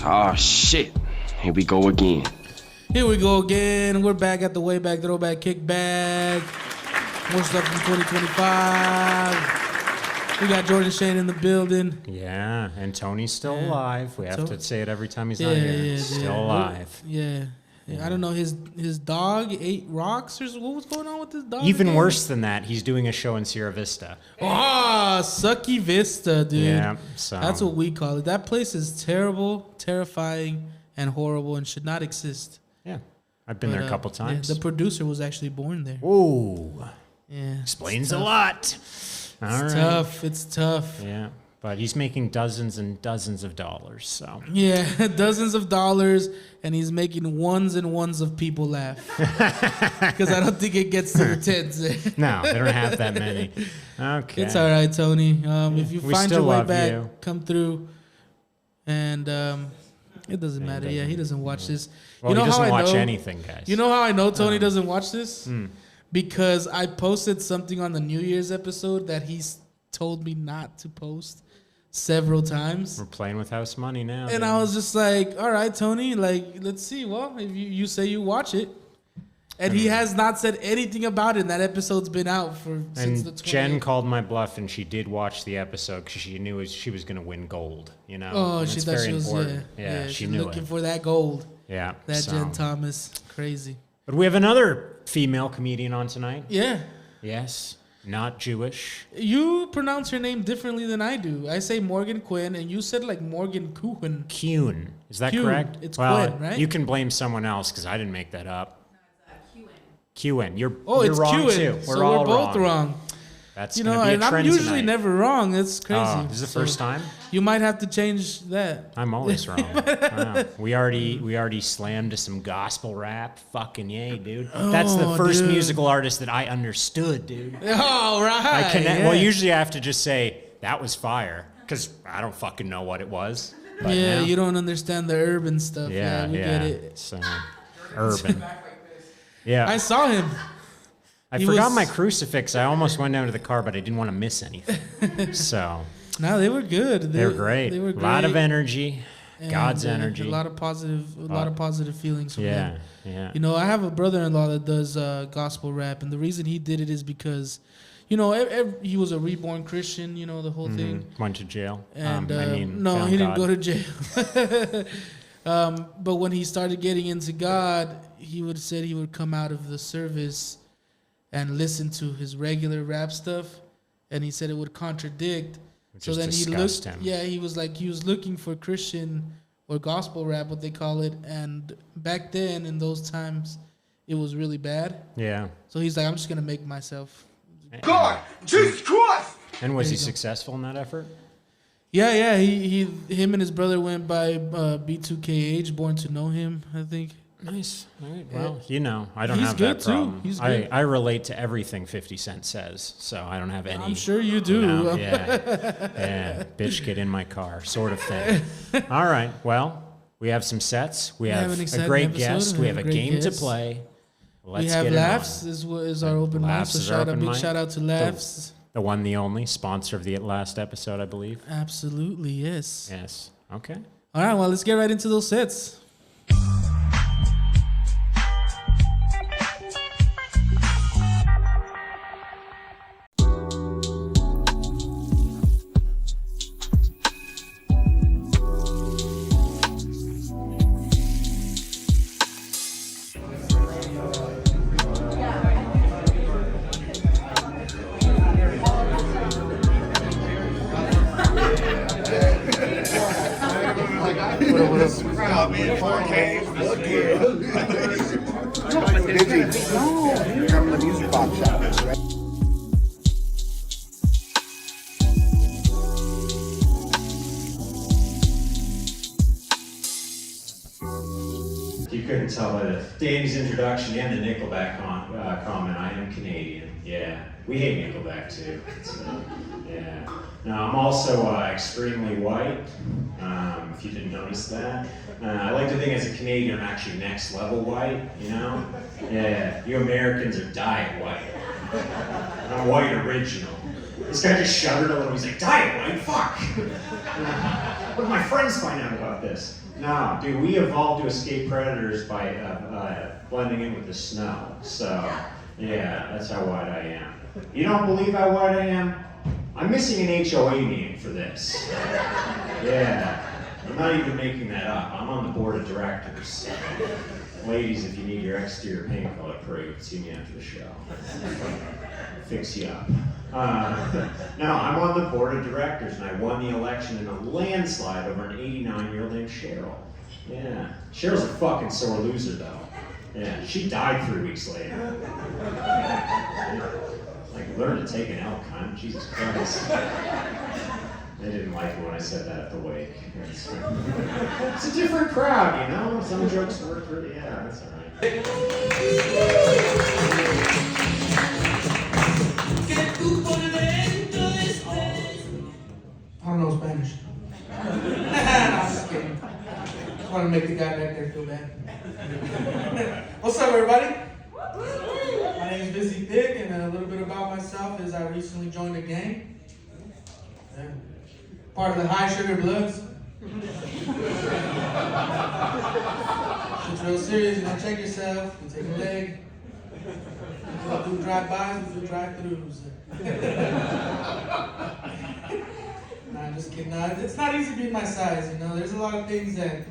Oh shit. Here we go again. Here we go again. We're back at the wayback, throwback, kickback. More stuff from 2025. We got Jordan Cheyne in the building. Yeah, and Tony's still alive. We have to say it every time he's on here. Still alive. Yeah. I don't know. His dog ate rocks or what was going on with his dog? Even worse than that, he's doing a show in Sierra Vista. Oh, Sucky Vista, dude. Yeah, so that's what we call it. That place is terrible, terrifying, and horrible, and should not exist. Yeah, I've been there a couple times. Yeah, the producer was actually born there. Ooh, yeah, explains a lot. It's tough. It's tough. Yeah. But he's making dozens and dozens of dollars, so. Yeah, dozens of dollars, and he's making ones and ones of people laugh. Because I don't think it gets to the tens. No, they don't have that many. Okay. It's all right, Tony. If you find your way back, come through. And it doesn't matter. Yeah, he doesn't watch this. Well, he doesn't watch anything, guys. You know how I know Tony doesn't watch this? Because I posted something on the New Year's episode that he's told me not to post several times. We're playing with house money now. And I was just like, all right, Tony, like, let's see. Well, if you say you watch it. And he has not said anything about it. And that episode's been out since the 20th. Jen called my bluff, and she did watch the episode because she knew she was going to win gold, you know? Oh, she thought she was, yeah, she knew looking for that gold. Yeah. That Jen Thomas. Crazy. But we have another female comedian on tonight. Yeah. Yes. Not Jewish. You pronounce her name differently than I do. I say Morgan Kuehn, and you said like Morgan Kuehn. Kuehn. Is that Kuehn. correct? It's Kuehn, right? You can blame someone else because I didn't make that up. No, it's Kuehn. You're it's wrong Kuehn. too. So we're both wrong. That's and I'm usually never wrong. That's crazy. Oh, this is the first time? You might have to change that. I'm always wrong. Wow. We already slammed to some gospel rap. Fucking yay, dude. That's the first musical artist that I understood, dude. Oh, right. I connect. Yeah. Well, usually I have to just say that was fire because I don't fucking know what it was. But yeah, now, you don't understand the urban stuff. Yeah, we get it. So, urban. Yeah. I saw him. I forgot my crucifix. I almost went down to the car, but I didn't want to miss anything. So. No, they were good. They were great. They were great. A lot of energy. And God's energy. A lot of positive feelings from him. Yeah. You know, I have a brother-in-law that does gospel rap, and the reason he did it is because, you know, he was a reborn Christian. You know, the whole thing. Went to jail. And no, he didn't go to jail. But when he started getting into God, he would come out of the service and listen to his regular rap stuff, and he said it would contradict. So then he looked. Him. Yeah, he was looking for Christian or gospel rap, what they call it, and back then in those times, it was really bad. Yeah. So he's like, I'm just gonna make myself. God, Jesus Christ! And was he successful in that effort? Yeah. Him and his brother went by B2KH, Born to Know Him, I think. Nice. All right. Well, you know, I don't have that problem. He's good. I relate to everything 50 Cent says, so I don't have any. I'm sure you do. You know, yeah. Bitch, get in my car, sort of thing. All right. Well, we have some sets. We have a great guest. We have a game to play. Let's get it on. We have Laffs is our open mic. So big shout out to Laffs. The one, the only sponsor of the last episode, I believe. Absolutely, yes. Yes. Okay. All right. Well, let's get right into those sets. You couldn't tell by Dave's introduction and the Nickelback comment, I am Canadian. Yeah, we hate Nickelback too. So, yeah. Now, I'm also extremely white, if you didn't notice that. I like to think as a Canadian, I'm actually next level white, you know? Yeah, you Americans are diet white. I'm white original. This guy just shuddered a little. He's like, diet white? Fuck! What did my friends find out about this? No, dude, we evolved to escape predators by blending in with the snow. So, yeah, that's how white I am. You don't believe how white I am? I'm missing an HOA meeting for this. Yeah, I'm not even making that up. I'm on the board of directors. Ladies, if you need your exterior paint color approved, see me after the show. Fix you up. No, I'm on the board of directors, and I won the election in a landslide over an 89-year-old named Cheryl. Yeah, Cheryl's a fucking sore loser, though. Yeah, she died 3 weeks later. Like, learn to take an L, cunt. Jesus Christ. They didn't like it when I said that at the wake. It's a different crowd, you know? Some jokes work really, yeah, that's all right. I don't know Spanish. No, I'm just kidding. Just want to make the guy back there feel bad. What's up, everybody? My name is Busy Pig, and a little bit about myself is I recently joined a gang. Yeah. Part of the High Sugar Bloods. It's real serious. You don't check yourself. You take a leg. We don't do drive-bys, we do drive-throughs. Nah, just kidding. Nah, it's not easy being my size, you know. There's a lot of things that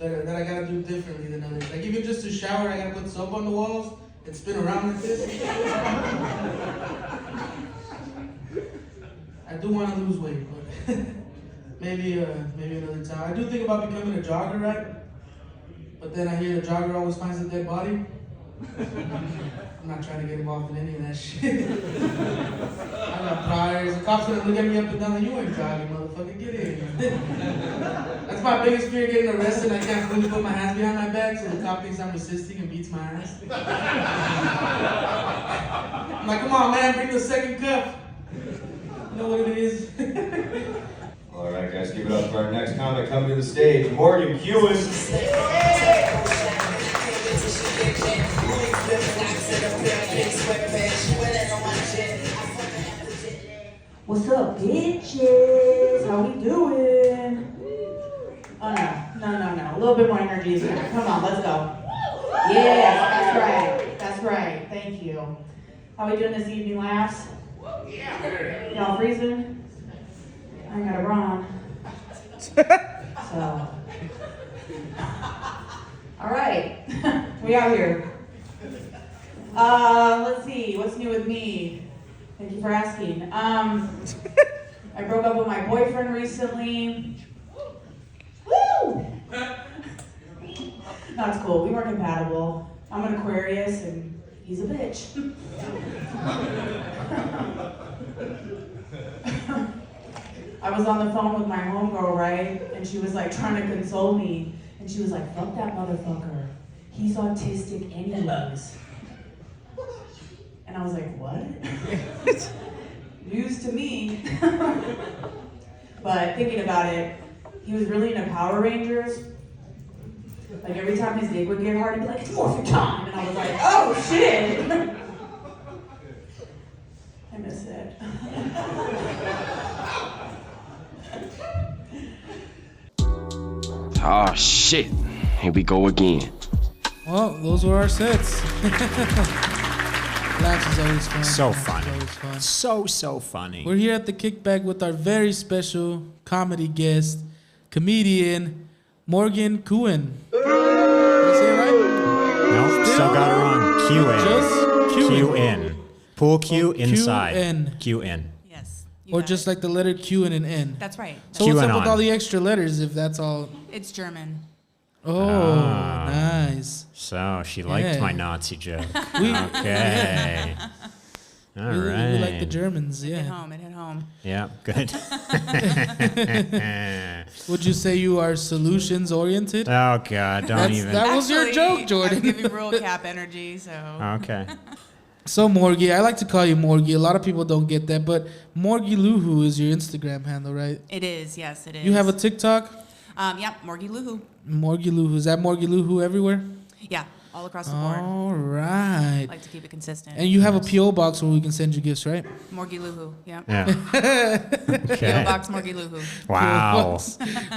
I gotta do differently than others. Like even just to shower, I gotta put soap on the walls and spin around like this. I do want to lose weight, but maybe another time. I do think about becoming a jogger, right? But then I hear a jogger always finds a dead body. I'm not trying to get involved in any of that shit. I got priors. The cops gonna look at me up and down like, you ain't jogging, motherfucker, get in. That's my biggest fear, getting arrested. I can't fully put my hands behind my back, so the cop thinks I'm resisting and beats my ass. I'm like, come on, man, bring the second cuff. You know what it is? All right, guys, give it up for our next comic coming to the stage, Morgan Kuehn. What's up, bitches? How we doing? Oh, no. A little bit more energy is better. Come on, let's go. Yes, that's right. Thank you. How we doing this evening, Laffs? Y'all freezing? I ain't got a bra on. So. All right. We out here. Let's see. What's new with me? Thank you for asking. I broke up with my boyfriend recently. Woo! No, it's cool. We weren't compatible. I'm an Aquarius and he's a bitch. I was on the phone with my homegirl, right? And she was like trying to console me. And she was like, fuck that motherfucker. He's autistic anyways. And I was like, what? News to me. But thinking about it, he was really into Power Rangers. Like every time his dick would get hard, he'd be like, it's morphin' time. And I was like, oh shit. I miss it. Oh shit. Here we go again. Well, those were our sets. Laffs is always fun. So Laffs funny. is always fun. So funny. We're here at the Kickback with our very special comedy guest, comedian Morgan Kuehn. Did I say it right? No, still got it wrong. Just Q-N. Q-N. Q-N. Pool Q inside. Q-N. Q-N. Yes. Or just like the letter Q and an N. That's right. So what's up QAnon. with all the extra letters if that's all? It's German. Oh, nice. So she liked Yeah. my Nazi joke. We- Okay. All We right. like the Germans, It hit yeah. home. It hit home. Yeah, good. Would you say you are solutions oriented? Oh, God, don't even. That was your joke, Jordan. I'm giving rural cap energy, so. Okay. So Morgie, I like to call you Morgie. A lot of people don't get that, but Morgie Luhu is your Instagram handle, right? It is, yes, it is. You have a TikTok? Yep, Morgie Luhu. Morgie Luhu. Is that Morgie Luhu everywhere? Yeah. all across the board. All right. I like to keep it consistent. And you have a P.O. box where we can send you gifts, right? Morgy Luhu, yeah. Yeah. P.O. Okay. Box Morgy Luhu. Wow.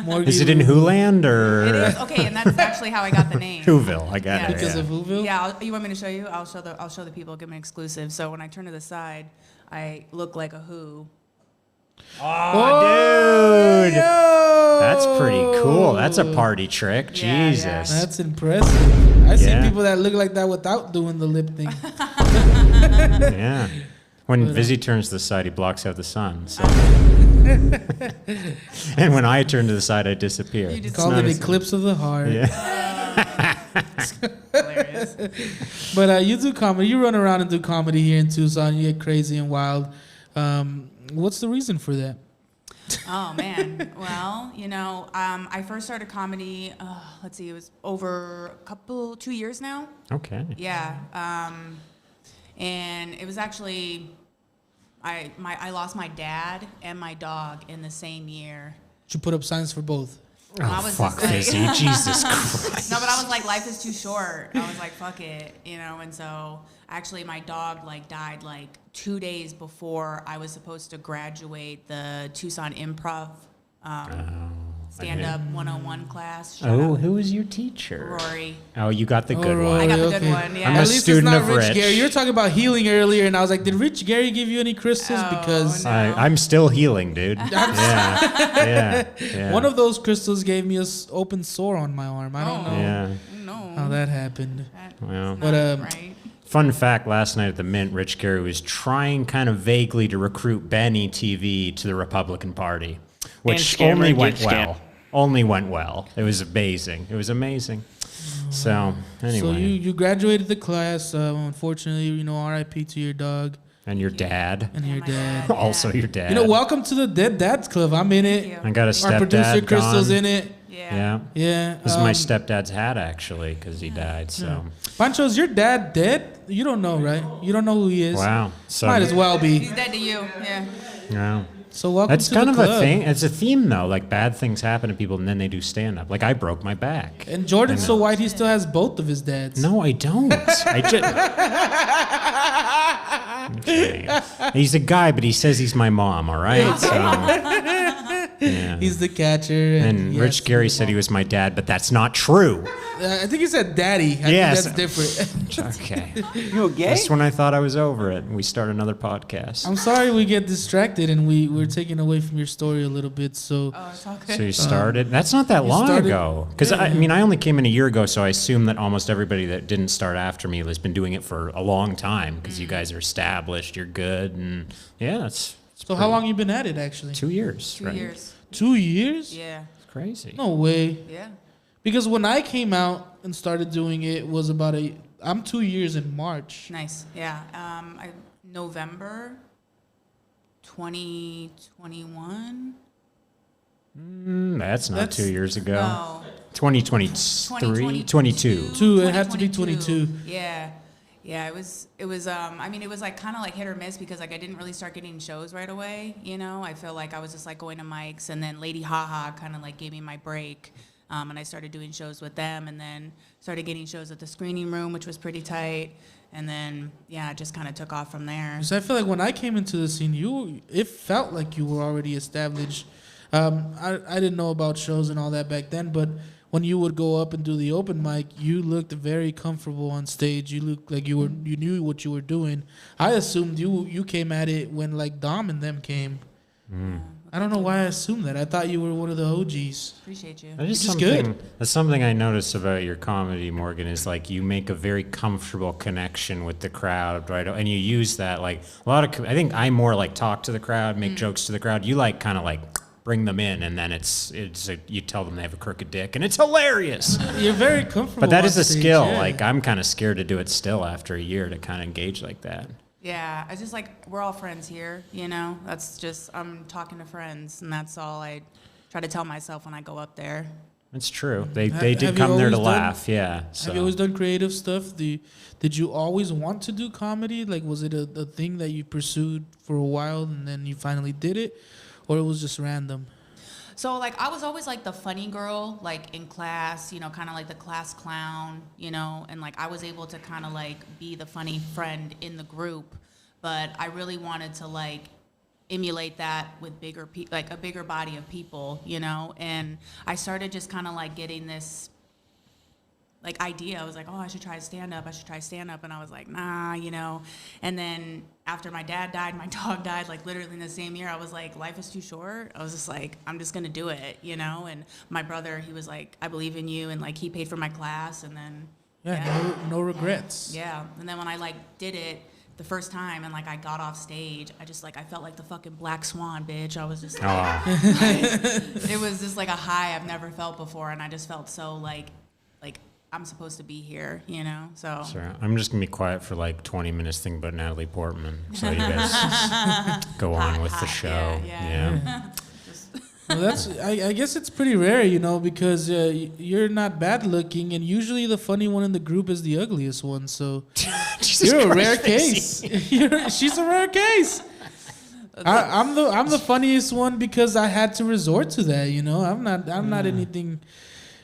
Morgan Is it in Wholand or It is okay, and that's actually how I got the name. Whoville? I got Yeah. it. Because yeah. of Whoville? Yeah, you want me to show you? I'll show the people. Give me an exclusive. So when I turn to the side, I look like a who. Oh, dude. Yo! That's pretty cool. That's a party trick. Yeah, Jesus. yeah. That's impressive. I see Yeah. people that look like that without doing the lip thing. Yeah. When Vizzy turns to the side, he blocks out the sun. So. And when I turn to the side, I disappear. You just Call not it as- eclipse of the heart. Yeah. Hilarious. But you do comedy. You run around and do comedy here in Tucson. You get crazy and wild. What's the reason for that? Oh man. Well, I first started comedy. Let's see, it was over 2 years now. Okay. Yeah. And it was actually, I lost my dad and my dog in the same year. You put up signs for both. I Oh, was fuck, just like- Vizzy. Jesus Christ. No, but I was like, life is too short. I was like, fuck it, and so actually my dog died 2 days before I was supposed to graduate the Tucson Improv stand-up 101 class. Shout Oh, out who was your teacher? Rory. Oh, you got the good Rory. one. I got the okay. good one, yeah. I'm a At least student it's not of Rich Rich. Gary. You're talking about healing earlier, and I was like, did Rich Gary give you any crystals? Oh, Because no. I'm still healing, dude. Yeah. one of those crystals gave me an open sore on my arm. I don't know Yeah. No. how that happened. That's Well. not But, right. Fun fact, last night at the Mint, Rich Gary was trying kind of vaguely to recruit Benny TV to the Republican Party, which And scammer only and went get well. Only went well. It was amazing. It was amazing. So, anyway. So you graduated the class. Unfortunately, R.I.P. to your dog and your dad. and your my dad. dad. Also your dad. Welcome to the Dead Dads Club. I'm in Thank it. you. I got a stepdad Our producer Crystal's gone. in it. Yeah. Yeah. Yeah. This is my stepdad's hat, actually, because he died. So, Pancho, is your dad dead? You don't know, right? You don't know who he is. wow. So, Might as well be. He's dead to you. Yeah. Yeah. So welcome That's to kind the of club. a thing. It's a theme, though. Like, bad things happen to people, and then they do stand-up. Like, I broke my back. And Jordan's so white, he still has both of his dads. No, I don't. I just. Okay. He's a guy, but he says he's my mom. All right. So, yeah. He's the catcher. And yes, Rich Gary said he was my dad, but that's not true. I think he said daddy. I Yes. think that's different. Okay. You gay? Just when I thought I was over it, we start another podcast. I'm sorry we get distracted and we're taking away from your story a little bit. So Oh, it's all good. So you started? That's not that long started- ago. Because, I mean, I only came in a year ago, so I assume that almost everybody that didn't start after me has been doing it for a long time because you guys are established, you're good, and yeah, it's so how long you been at it actually? 2 years, 2 right? years. 2 years? Yeah. It's crazy. No way. Yeah. Because when I came out and started doing it was I'm 2 years in March. Nice. Yeah. November 2021. That's not That's- 2 years ago. No. 2023? 22. It had to be 22. Yeah. Yeah, it was I mean, it was kind of hit or miss because I didn't really start getting shows right away, I feel like I was just going to mics, and then Lady Haha kind of gave me my break. And I started doing shows with them, and then started getting shows at the Screening Room, which was pretty tight. And then, yeah, it just kind of took off from there. Because I feel like when I came into the scene, it felt like you were already established. I didn't know about shows and all that back then, but when you would go up and do the open mic, you looked very comfortable on stage. You looked like you knew what you were doing. I assumed you came at it when Dom and them came. I don't know why I assumed that. I thought you were one of the OGs. Appreciate you. That is Which is something. good. That's something I notice about your comedy, Morgan. Is you make a very comfortable connection with the crowd, right? And you use that a lot of. I think I more talk to the crowd, make jokes to the crowd. You kind of bring them in, and then you tell them they have a crooked dick, and it's hilarious. You're very comfortable. But that on is a stage, skill. yeah. I'm kind of scared to do it still after a year to kind of engage like that. Yeah, I just we're all friends here, That's just, I'm talking to friends, and that's all I try to tell myself when I go up there. It's true. They Have did you come there to always done- laugh. Yeah. So. Have you always done creative stuff? Did you always want to do comedy? Was it a thing that you pursued for a while and then you finally did it? Or it was just random? So like I was always like the funny girl, like in class, you know, kind of like the class clown, you know, and like I was able to kind of like be the funny friend in the group, but I really wanted to like emulate that with bigger like a bigger body of people, you know, and I started just kind of like getting this like idea. I was like, oh, I should try stand up. And I was like, nah, you know. And then after my dad died, my dog died, like literally in the same year, I was like, life is too short. I was just like, I'm just gonna do it, you know. And my brother, he was like, I believe in you, and like he paid for my class, and then no regrets. Yeah. And then when I like did it the first time and like I got off stage, I just like I felt like the fucking black swan, bitch. I was just like, it was just like a high I've never felt before, and I just felt so like I'm supposed to be here, you know. So Sorry, I'm just gonna be quiet for like 20 minutes thinking about Natalie Portman. So you guys go on with the show. Yeah. Well, that's. I guess it's pretty rare, you know, because you're not bad looking, and usually the funny one in the group is the ugliest one. So you're a rare case. She's a rare case. I'm the funniest one because I had to resort to that. You know, I'm not anything.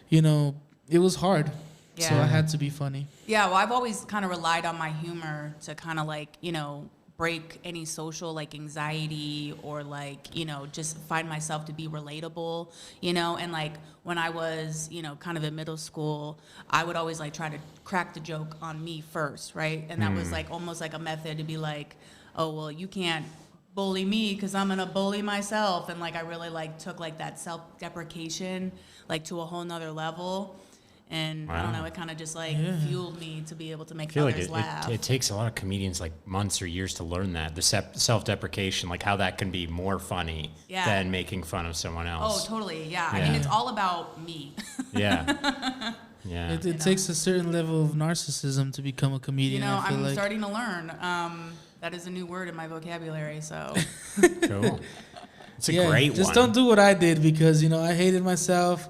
You know, it was hard. Yeah. So I had to be funny. Yeah, well, I've always kind of relied on my humor to kind of like, you know, break any social like anxiety or like, you know, just find myself to be relatable, you know. And like when I was, you know, kind of in middle school, I would always like try to crack the joke on me first, right? And that was like almost like a method to be like, oh, well, you can't bully me because I'm gonna bully myself. And like I really like took like that self-deprecation like to a whole nother level. And I don't know, it kind of just like fueled me to be able to make others laugh. It takes a lot of comedians like months or years to learn that, the self-deprecation, like how that can be more funny than making fun of someone else. Oh, totally, yeah. I mean, it's all about me. Yeah. It takes a certain level of narcissism to become a comedian. You know, I feel I'm like. starting to learn. That is a new word in my vocabulary, so. Cool. It's a great one. Just don't do what I did because, you know, I hated myself.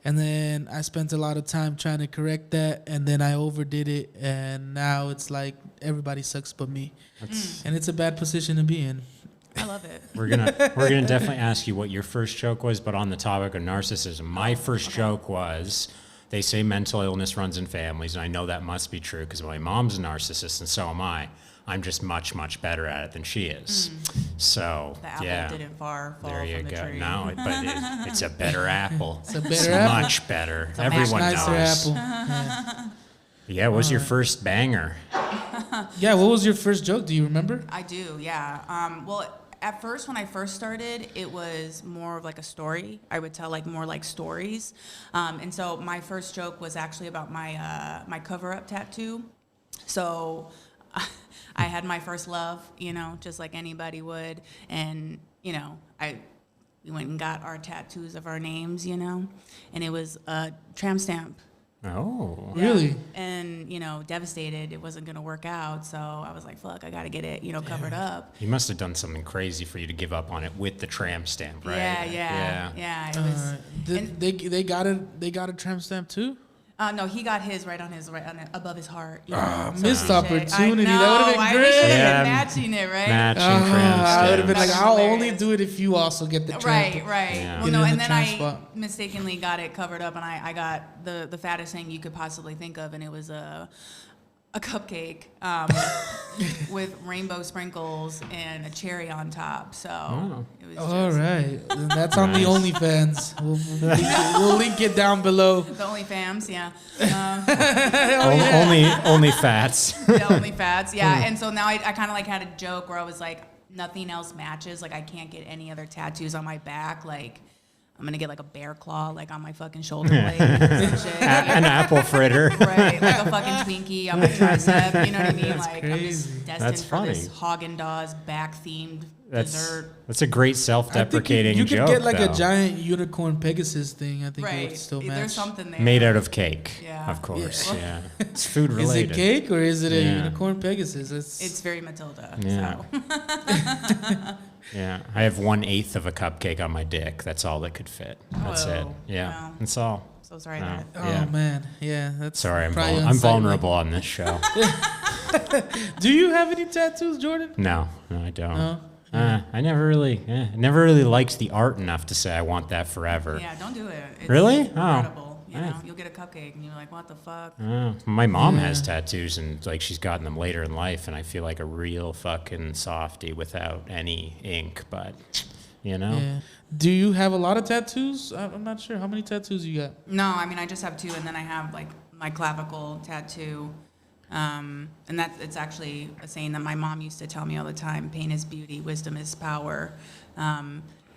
And then I spent a lot of time trying to correct that, and then I overdid it, and now it's like everybody sucks but me, and it's a bad position to be in. I love it. We're gonna definitely ask you what your first joke was, but on the topic of narcissism, my first joke was, they say mental illness runs in families, and I know that must be true because my mom's a narcissist, and so am I. I'm just much, much better at it than she is. So, The apple didn't fall there you from the go. tree. No, it's a better apple. It's a better apple. Much better. It's a Everyone Nicer knows. apple. Yeah, what was your first banger? Yeah, what was your first joke? Do you remember? I do, yeah. Well, at first, when I first started, it was more of like a story. I would tell like more like stories. And so my first joke was actually about my my cover-up tattoo. So I had my first love, you know, just like anybody would. And, you know, we went and got our tattoos of our names, you know, and it was a tramp stamp. Oh. Yeah. Really? And, you know, devastated. It wasn't going to work out. So I was like, fuck, I got to get it, you know, covered up. He must have done something crazy for you to give up on it with the tramp stamp, right? Yeah. It was. They got a tramp stamp too? No, he got his right on above his heart. You know, missed some opportunity. Shit. I know, That would've been I great. wish I Yeah. had matching it, right? Matching tramp I would have been stamps. like, I'll Hilarious. only do it if you also get the tramp. Right. Yeah. Well, Get no, it in and the then tramp I spot. mistakenly got it covered up, and I got the fattest thing you could possibly think of, and it was a cupcake with rainbow sprinkles and a cherry on top. So it was All just right. Then that's on the OnlyFans. We'll link it down below. the only fams, yeah. Only fats. The only fats, yeah. And so now I kind of like had a joke where I was like, nothing else matches. Like I can't get any other tattoos on my back. Like I'm gonna get like a bear claw like on my fucking shoulder blade or some shit. An apple fritter. Right, like a fucking Twinkie on my tricep. You know what I mean? Like I'm crazy. just destined That's for this funny. Haagen-Dazs back-themed dessert. That's a great self-deprecating you could joke, get like though. a giant unicorn Pegasus thing. I think it Right. would still match. There's something there. Made out of cake, Yeah. of course. Yeah. It's food Is related. it cake or is it a Yeah. unicorn Pegasus? It's very Matilda. Yeah. So. Yeah, I have 1/8 of a cupcake on my dick. That's all that could fit. That's it. Whoa. Yeah, Wow. that's all. So sorry No. that. Oh Yeah. man, yeah. That's Sorry, I'm probably I'm unsightly. vulnerable on this show. Do you have any tattoos, Jordan? No, I don't. No. I never really liked the art enough to say I want that forever. Yeah, don't do it. It's Really? incredible. You know, Nice. you'll get a cupcake and you're like, what the fuck? My mom has tattoos, and like she's gotten them later in life, and I feel like a real fucking softie without any ink. But you know, Yeah. Do you have a lot of tattoos? I'm not sure. How many tattoos you got? No, I mean, I just have 2, and then I have like my clavicle tattoo. And it's actually a saying that my mom used to tell me all the time: pain is beauty, wisdom is power.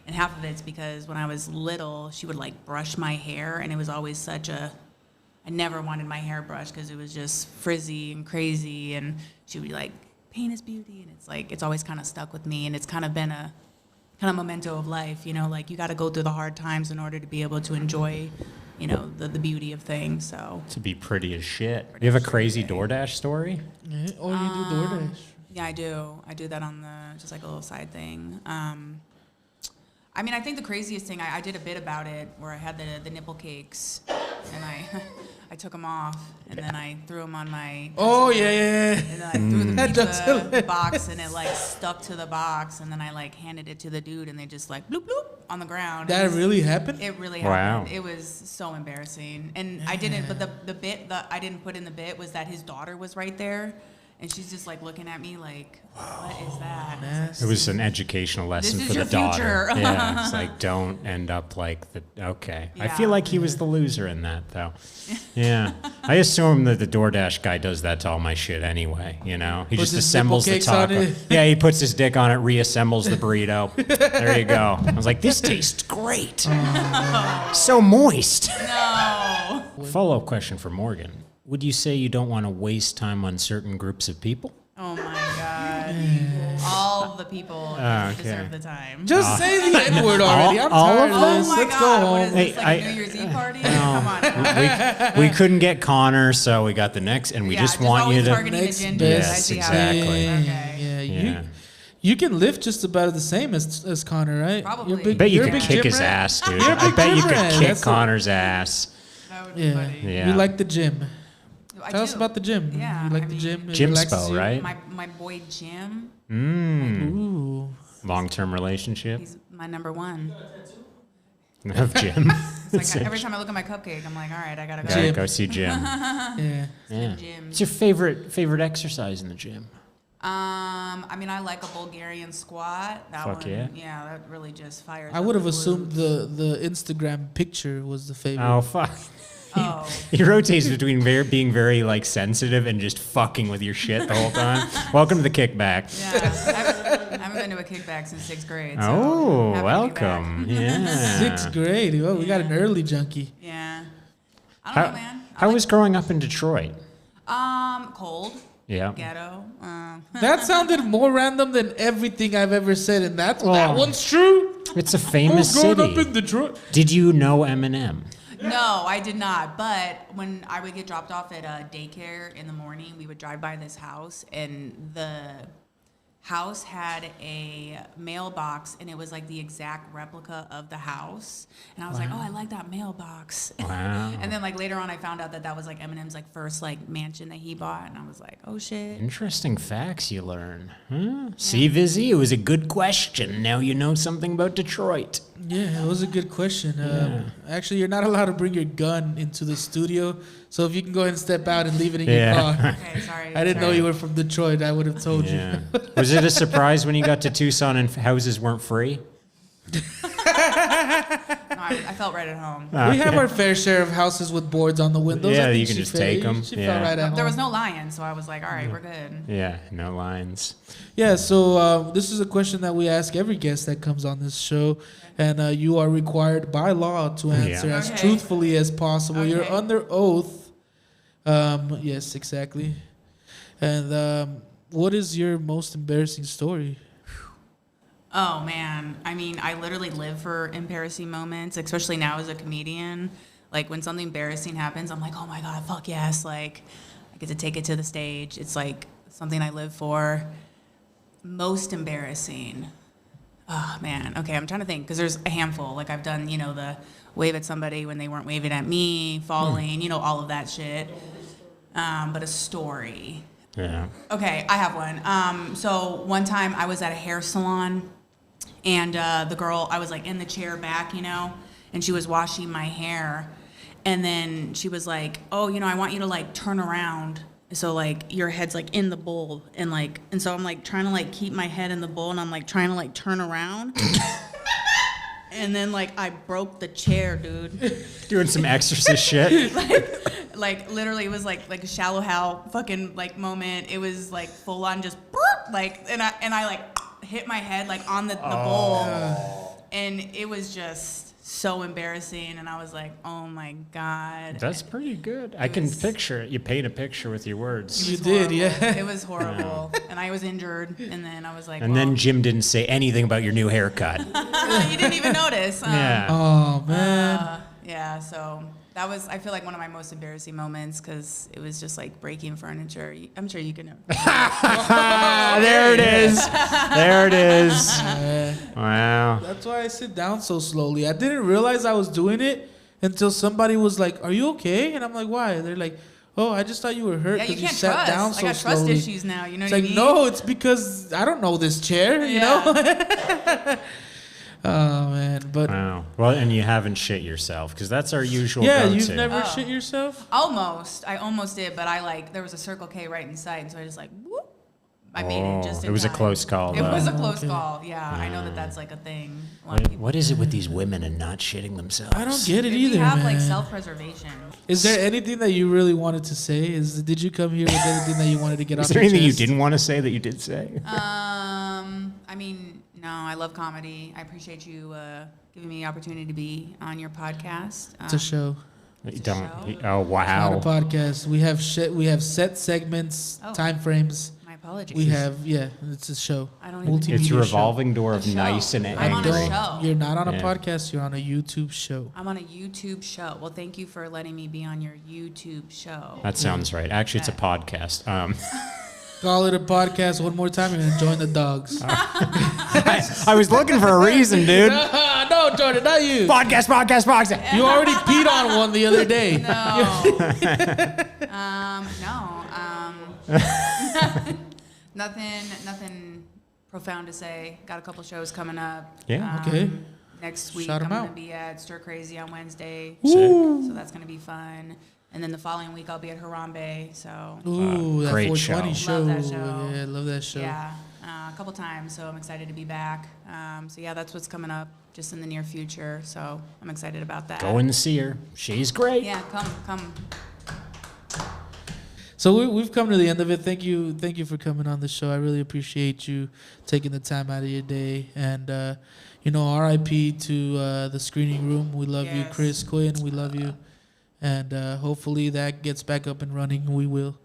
And half of it's because when I was little, she would like brush my hair, and it was always I never wanted my hair brushed because it was just frizzy and crazy, and she would be like, pain is beauty, and it's always kind of stuck with me, and it's kind of been a kind of memento of life, you know, like you got to go through the hard times in order to be able to enjoy, you know, the beauty of things. So to be pretty as shit. You have a crazy DoorDash story? Yeah. Oh, you do DoorDash. yeah, I do that on just like a little side thing. I mean, I think the craziest thing, I did a bit about it where I had the nipple cakes, and I took them off, and then I threw them on my... Oh, yeah. And then I threw the That does pizza hilarious. box, and it like stuck to the box, and then I like handed it to the dude, and they just like bloop bloop on the ground. That really happened? It really Wow. happened. It was so embarrassing, and I didn't. But the bit that I didn't put in the bit was that his daughter was right there, and she's just like looking at me like, "What is that?" It was an educational lesson is for the your daughter. future. Yeah, it's like don't end up like the. Okay, I Yeah. feel like he was the loser in that though. Yeah, I assume that the DoorDash guy does that to all my shit anyway. You know, he Puts just his assembles the nipple cakes on taco. it. Yeah, he puts his dick on it, reassembles the burrito. There you go. I was like, this tastes great. So moist. No. Follow-up question for Morgan. Would you say you don't want to waste time on certain groups of people? Oh my God. All the people okay. deserve the time. Just say the N word already. I'm all tired of of them? this. Oh my Let's God. go What home. is this, Hey, like a New Year's Eve party? Come on. We couldn't get Connor, so we got the next, and we Yeah, just want you always to. targeting the Next gingers. best I see how exactly. it is. Yeah, Okay. Yeah. You can lift just about the same as Connor, right? Probably. You're a big, I bet you you're a could big kick gym his rat? ass, dude. You're a I big bet you gym could rat. kick That's Connor's ass. That would be Yeah. funny. Yeah. You like the gym. I Tell us do. about the gym. Yeah, You like I the mean- gym? It Gym relaxes spo, you? right? My boy Jim, Ooh. Long-term relationship he's my number one. of Jim. It's like every time I look at my cupcake, I'm like, all right, I gotta go. Gotta Jim. go see Jim. Yeah. Yeah. Jim. What's your favorite exercise in the gym? I mean, I like a Bulgarian squat. That Fuck one, yeah. that really just fires. I up would have the assumed glutes. the Instagram picture was the favorite. Oh fuck. Oh. He rotates between being very like sensitive and just fucking with your shit the whole time. Welcome to the Kickback. Yeah, I haven't been to a kickback since 6th grade. So Oh, happy to be welcome. back. Yeah. Sixth grade. Well, we got an early junkie. Yeah. I don't know, man. How was growing up in Detroit? Cold, Yeah. ghetto. That sounded more random than everything I've ever said, and that Well, one's true. It's a famous Growing city. up in Detroit. Did you know Eminem? No, I did not. But when I would get dropped off at daycare in the morning, we would drive by this house, and the house had a mailbox, and it was like the exact replica of the house. And I was like, oh, I like that mailbox. Wow. And then like later on, I found out that was like Eminem's like first like mansion that he bought, and I was like, oh shit. Interesting facts you learn. Huh? See, Vizzy, it was a good question. Now you know something about Detroit. Yeah, it was a good question. Actually, you're not allowed to bring your gun into the studio, so if you can go ahead and step out and leave it in your Yeah. car. Okay, sorry. I didn't know sorry. you were from Detroit. I would have told Yeah. you. Was it a surprise when you got to Tucson and houses weren't free? No, I felt right at home. We have our fair share of houses with boards on the windows. Yeah, I think you can she just fe- take 'em. She Yeah. felt right at home. There was no lion, so I was like, all right, we're good. Yeah, no lines. Yeah, so this is a question that we ask every guest that comes on this show, and you are required by law to answer as Okay. truthfully as possible. You're Okay. under oath. Yes, exactly. And what is your most embarrassing story? Oh man, I mean, I literally live for embarrassing moments, especially now as a comedian. Like when something embarrassing happens, I'm like, oh my God, fuck yes. Like I get to take it to the stage. It's like something I live for. Most embarrassing. Oh man, okay, I'm trying to think because there's a handful. Like I've done, the wave at somebody when they weren't waving at me, falling, all of that shit. But a story. Yeah. Okay, I have one. So one time I was at a hair salon, and the girl, I was like in the chair back, and she was washing my hair, and then she was like, "Oh, I want you to like turn around, so like your head's like in the bowl, and so I'm like trying to like keep my head in the bowl, and I'm like trying to like turn around." And then, like, I broke the chair, dude. Doing some exorcist shit. Like, literally, it was like a Shallow Hal fucking like moment. It was like full on just like, and I like hit my head like on the bowl, and it was just so embarrassing. And I was like, oh my god. That's pretty good. I can picture it. You paint a picture with your words. You did, yeah. It was horrible, and I was injured, and then I was like, And then Jim didn't say anything about your new haircut. you didn't even notice. Yeah. Oh man. Yeah, so that was, I feel like, one of my most embarrassing moments because it was just like breaking furniture. I'm sure you can know. There it is. There it is. Wow. That's why I sit down so slowly. I didn't realize I was doing it until somebody was like, "Are you okay?" And I'm like, "Why?" They're like, "Oh, I just thought you were hurt Yeah, because you you can't sat trust. down so I got trust slowly." issues now. You know It's what like, I mean? no, it's because I don't know this chair. You know. Oh man, but Wow. Well, and you haven't shit yourself because that's our usual yeah, go-to. you've never shit yourself. Almost. I almost did, but there was a Circle K right in sight, and so I just like, whoop. I made it just in It was a time. close call, It though. was a close Okay. call. Yeah, I know that's like a thing. A lot of people. What is it with these women and not shitting themselves? I don't get it We either, have man. like self-preservation. Is there anything that you really wanted to say? Did you come here with anything that you wanted to get off Is there your anything you chest? didn't want to say that you did say? I mean, no, I love comedy. I appreciate you giving me the opportunity to be on your podcast. It's a show. You a don't. show? Oh wow. Not a podcast. We have set segments, Oh. time frames. My apologies. We have it's a show. I don't even- Multimedia It's a show. revolving door of A show. nice and I'm on a angry. show. You're not on a Yeah. podcast. You're on a YouTube show. I'm on a YouTube show. Well, thank you for letting me be on your YouTube show. That sounds right. Actually, it's a podcast. Call it a podcast one more time. You're gonna join the dogs. I was looking for a reason, dude. No, Jordan, not you. Podcast. You already peed on one the other day. Nothing profound to say. Got a couple shows coming up. Yeah. Okay. Next week, Shout 'em I'm going out. to be at Stir Crazy on Wednesday. Ooh. So that's going to be fun. And then the following week, I'll be at Harambe. So, Ooh, that Great 420 show. Love that show. Yeah, love that show. yeah, a couple times. So I'm excited to be back. So, yeah, that's what's coming up just in the near future. So I'm excited about that. Go and see her. She's great. Yeah, come. So we've come to the end of it. Thank you for coming on the show. I really appreciate you taking the time out of your day. And R.I.P. to the screening room. We love you, Yes. Chris Quinn. We love you, and hopefully that gets back up and running. We will.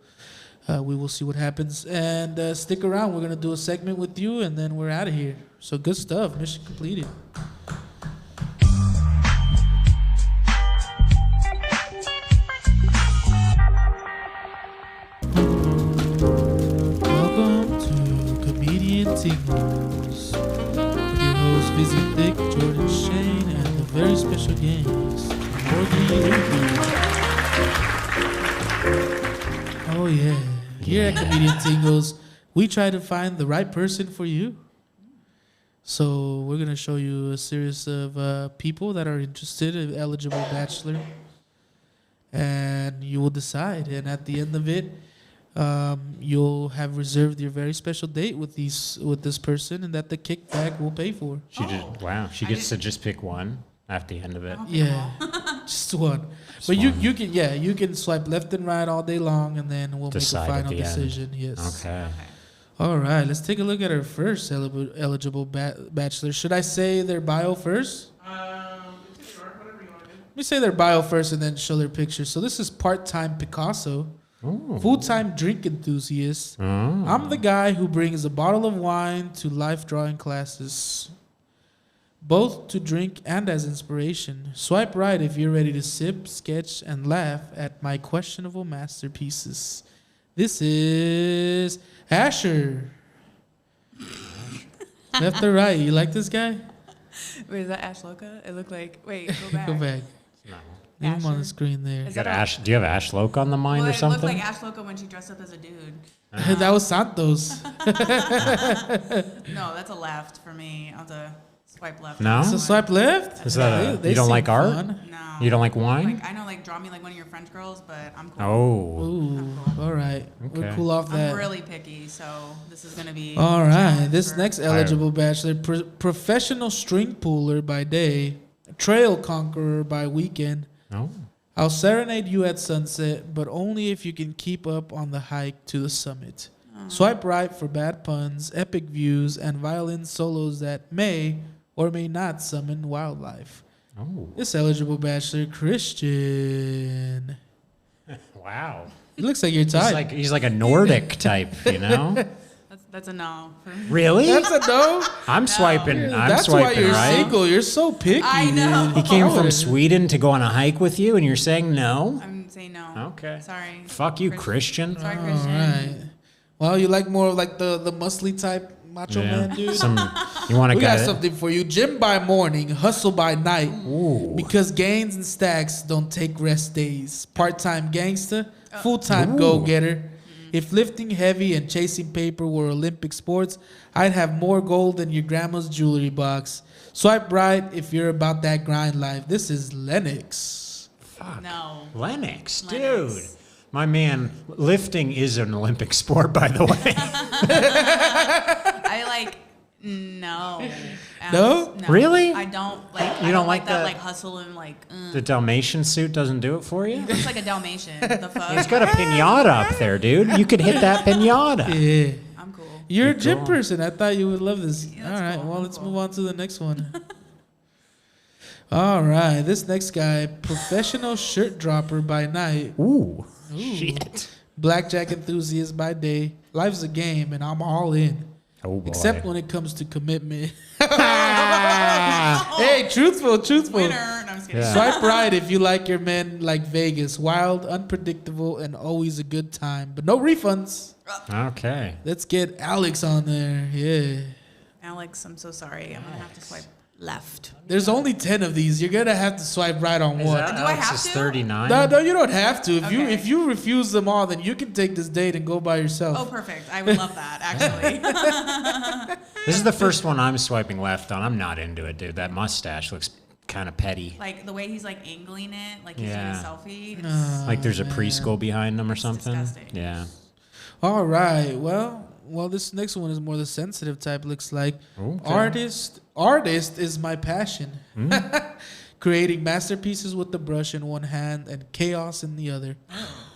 We will see what happens. And stick around. We're gonna do a segment with you, and then we're out of here. So good stuff. Mission completed. Welcome to Comedian Tingles with your host, Vizzy Thick, Jordan Cheyne, and the very special guest, Morgan Kuehn. Oh yeah. Here at Comedian Tingles, we try to find the right person for you. So we're gonna show you a series of people that are interested in eligible bachelor, and you will decide. And at the end of it, you'll have reserved your very special date with this person, and that the kickback will pay for. She gets to just pick one at the end of it. Yeah, just one. But you can swipe left and right all day long, and then we'll Decide make a at final the end. decision. Yes. Okay. All right, let's take a look at our first eligible bachelor. Should I say their bio first? Let me say their bio first and then show their picture. So this is part-time Picasso, full-time drink enthusiast. I'm the guy who brings a bottle of wine to life drawing classes, both to drink and as inspiration. Swipe right if you're ready to sip, sketch, and laugh at my questionable masterpieces. This is Asher. Left or right? You like this guy? Wait, is that Ash Loca? It looked like. Wait, go back. Go back. Leave him on the Asher. screen there. Is Got that a- Ash, do you have Ash Loke on the mind Well, or it looked something? like Ash Loco when she dressed up as a dude. That was Santos. No, that's a left for me. I'll have to swipe left. No? on So that swipe left? Is that They you don't seem like art? fun. one. No. You don't like wine? Like, I know, like, draw me like one of your French girls, but I'm cool. Oh. Ooh, all right. We'll Okay. cool off that. I'm really picky, so this is gonna be. All a right. challenge This for- next eligible bachelor, professional string puller by day, trail conqueror by weekend. Oh. I'll serenade you at sunset, but only if you can keep up on the hike to the summit. Swipe right for bad puns, epic views, and violin solos that may or may not summon wildlife. Oh. This eligible bachelor, Christian. Wow. It looks like you're tired. He's like a Nordic type, you know? That's a no for me. Really? That's a no. I'm swiping. I'm That's why swiping you're right. single. You're so picky. I know. dude. He came I from would've- Sweden to go on a hike with you, and you're saying no? I'm saying no. Okay. Sorry. Fuck you, Christian. Sorry, All Christian. right. Well, you like more of like the muscly type macho man, dude. You want a We guy got that- something for you. Gym by morning, hustle by night. Ooh. Because gains and stacks don't take rest days. Part-time gangster, full-time Ooh. go-getter. If lifting heavy and chasing paper were Olympic sports, I'd have more gold than your grandma's jewelry box. Swipe right if you're about that grind life. This is Lennox. No. Lennox, dude. Lennox. My man, lifting is an Olympic sport, by the way. I like no. No? Really? I don't like. You I don't like that the- like hustle and like. The Dalmatian suit doesn't do it for you? Looks like a Dalmatian. The fuck. He's got a pinata up there, dude. You could hit that pinata. Yeah. I'm cool. You're a Keep gym going. person. I thought you would love this. Yeah, All that's right. cool. Well, I'm let's cool. move on to the next one. All right. This next guy, professional shirt dropper by night, Ooh. Shit. blackjack enthusiast by day. Life's a game, and I'm all in. Oh, boy. Except when it comes to commitment. Ah. Hey, truthful. Winner. No, I'm just kidding. Yeah. Swipe right if you like your men like Vegas. Wild, unpredictable, and always a good time. But no refunds. Okay. Let's get Alex on there. Yeah. Alex, I'm so sorry. I'm gonna have to swipe left. There's only 10 of these. You're going to have to swipe right on one. Do I have is to? 39? No, you don't have to. Okay. If you refuse them all, then you can take this date and go by yourself. Oh, perfect. I would love that actually. This is the first one I'm swiping left on. I'm not into it, dude. That mustache looks kind of petty. Like the way he's like angling it, like he's Yeah. doing a selfie. It's- Like there's a preschool behind him or something. disgusting. Yeah. All right. Well, this next one is more the sensitive type. Looks like Okay. artist is my passion. Hmm? Creating masterpieces with the brush in one hand and chaos in the other.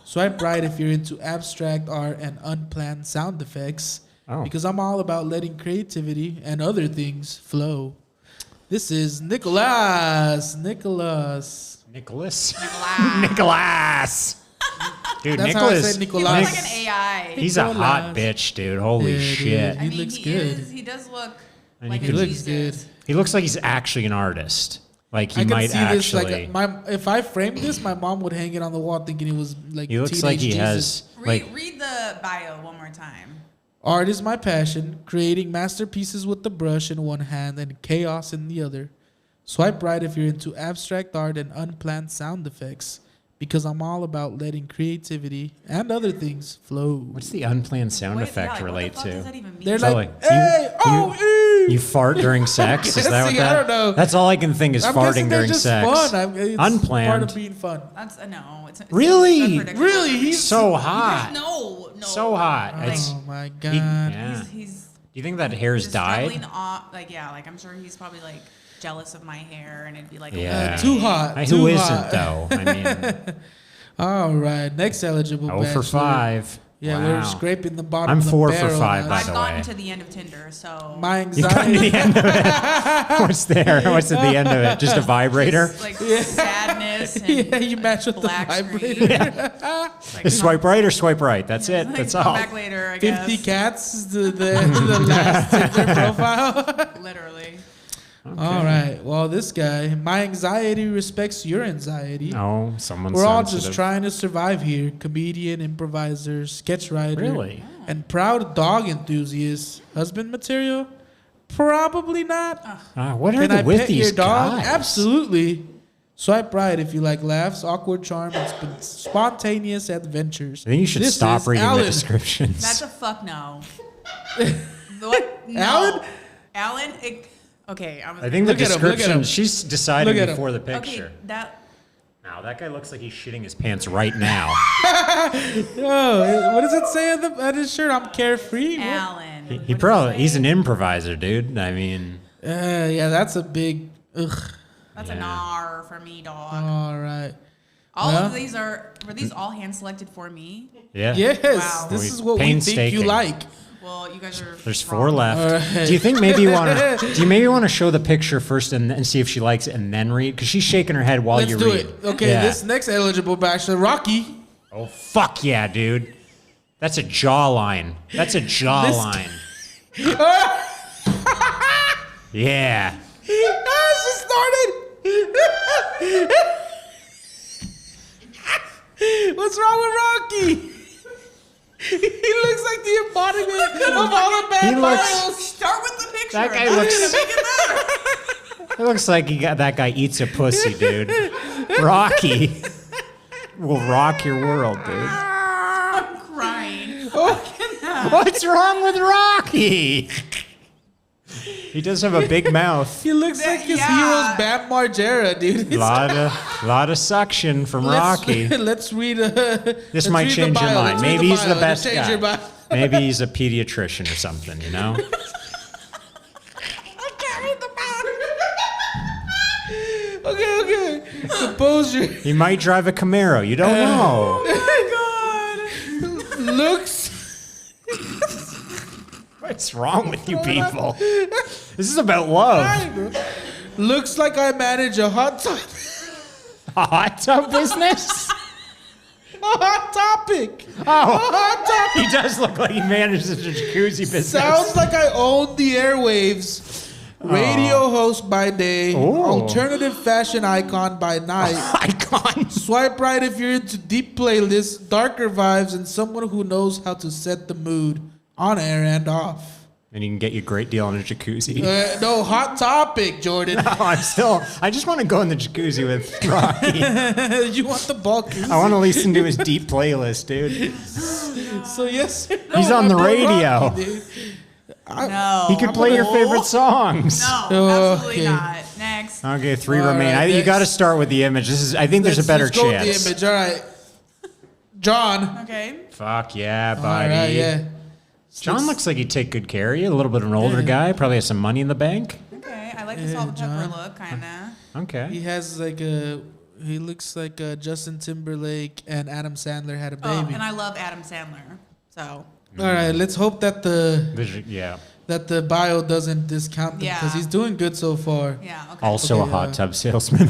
Swipe right if you're into abstract art and unplanned sound effects. Oh. Because I'm all about letting creativity and other things flow. This is Nicholas. Nicholas. Nicholas. Nicholas. Dude, That's how I Nicholas. say He Nicholas. looks like an AI. He's a hot Nicholas. bitch, dude. Holy Yeah, dude. shit. He looks good. He does look And like he a could- He looks Jesus. good. He looks like he's actually an artist. Like he I can might see actually. this if I framed this, my mom would hang it on the wall thinking it was like he looks teenage like he Jesus. has like Read the bio one more time. Art is my passion, creating masterpieces with the brush in one hand and chaos in the other. Swipe right if you're into abstract art and unplanned sound effects, because I'm all about letting creativity and other things flow. what's the unplanned sound Wait, effect yeah, like, relate what the fuck to? does that even mean? They're So, like, like, hey, You fart during sex? Is that what guessing, I that? don't know. That's all I can think is I'm farting guessing they're during just sex. fun. It's part Unplanned. of being fun. That's no. It's Really? unpredictable. Really? He's So hot. No. So hot. Like, It's, Oh my god. yeah. He's Do you think that hair's just dyed? struggling off. Like yeah. Like I'm sure he's probably like jealous of my hair, and it'd be like Yeah. Too hot. Who too isn't hot. though? I mean, All right, next eligible. 0 for bachelor. 5. Yeah, Wow. we're scraping the bottom. I'm of the 4 for barrel 5, now. by I've the gotten way. to the end of Tinder, so My You got to anxiety. the end of it. What's there? What's at the end of it? Just a vibrator? just, like sadness and Yeah, you match with the black vibrator. screen. Like, Swipe right or swipe right? That's it. like, That's come all. back later, I guess. 50 cats is the last Tinder profile. Literally. All right. Well, this guy, my anxiety respects your anxiety. Oh, someone's We're all sensitive. just trying to survive here. Comedian, improviser, sketch writer. Really? And proud dog enthusiast. Husband material? Probably not. What are Can the I with pet these your dog? guys? Absolutely. Swipe right if you like laughs, awkward charm, and spontaneous adventures. I think you should This stop is reading Alan. the descriptions. That's a fuck no. What? No. Alan? Alan? Okay. I think the Look at him, look at description, him. she's decided Look at him. before the Okay, picture. that. Now, that guy looks like he's shitting his pants right now. Oh, what does it say on his shirt? I'm carefree. What? Alan. He What does it probably, say? he's an improviser, dude. I mean, Yeah, that's a big. Ugh. That's an R for me, dog. All right. All well. of these were these all hand selected for me? yeah. Yes, Wow. this is what we think you Painstaking. like. Well, you guys are. There's wrong. 4 left. All right. Do you think maybe you want to? Do you maybe want to show the picture first and see if she likes it and then read? Because she's shaking her head while Let's you do read. it. Okay, Yeah. this next eligible bachelor, Rocky. Oh fuck yeah, dude! That's a jawline. That's a jawline. Yeah. She started. What's wrong with Rocky? He looks like the embodiment of all the bad He looks- vibes. Start with the picture. That guy That's looks- gonna make it better. It looks like that guy eats a pussy, dude. Rocky will rock your world, dude. I'm crying. What's wrong with Rocky? He does have a big mouth. He looks like his Yeah. hero's Bam Margera, dude. Lot of suction from Rocky. Let's read. This let's might read the change your bio. mind. Let's read Maybe he's the bio. best Change your guy. bio. Maybe he's a pediatrician or something, you know? Okay. Composure. He might drive a Camaro. You don't know. Looks. What's wrong with you people? This is about love. Looks like I manage a hot tub. A hot tub business? A hot topic. Oh, Hot topic. he does look like he manages a jacuzzi business. Sounds like I own the airwaves. Radio host by day, Ooh. alternative fashion icon by night. Icon. Swipe right if you're into deep playlists, darker vibes, and someone who knows how to set the mood on air and off. And you can get you a great deal on a jacuzzi. No, hot topic, Jordan. I just want to go in the jacuzzi with Rocky. You want the bulk? I want to listen to his deep playlist, dude. So yes, He's on the radio. Rocky, dude. No. He could play your favorite songs. No, absolutely Okay. not. Next. Okay, 3 All remain. right, You next. got to start with the image. I think there's a better let's go with chance. the image. All right, John. Okay. Fuck yeah, All buddy. right, yeah. John looks like he'd take good care of you. A little bit of an older guy. Probably has some money in the bank. Okay. I like the salt and pepper John. look, kinda. Okay. He has like he looks like Justin Timberlake and Adam Sandler had a Oh, baby. and I love Adam Sandler. So. All right, let's hope that Yeah. the bio doesn't discount them because Yeah. he's doing good so far. Yeah. Okay. Also Okay, a hot tub salesman.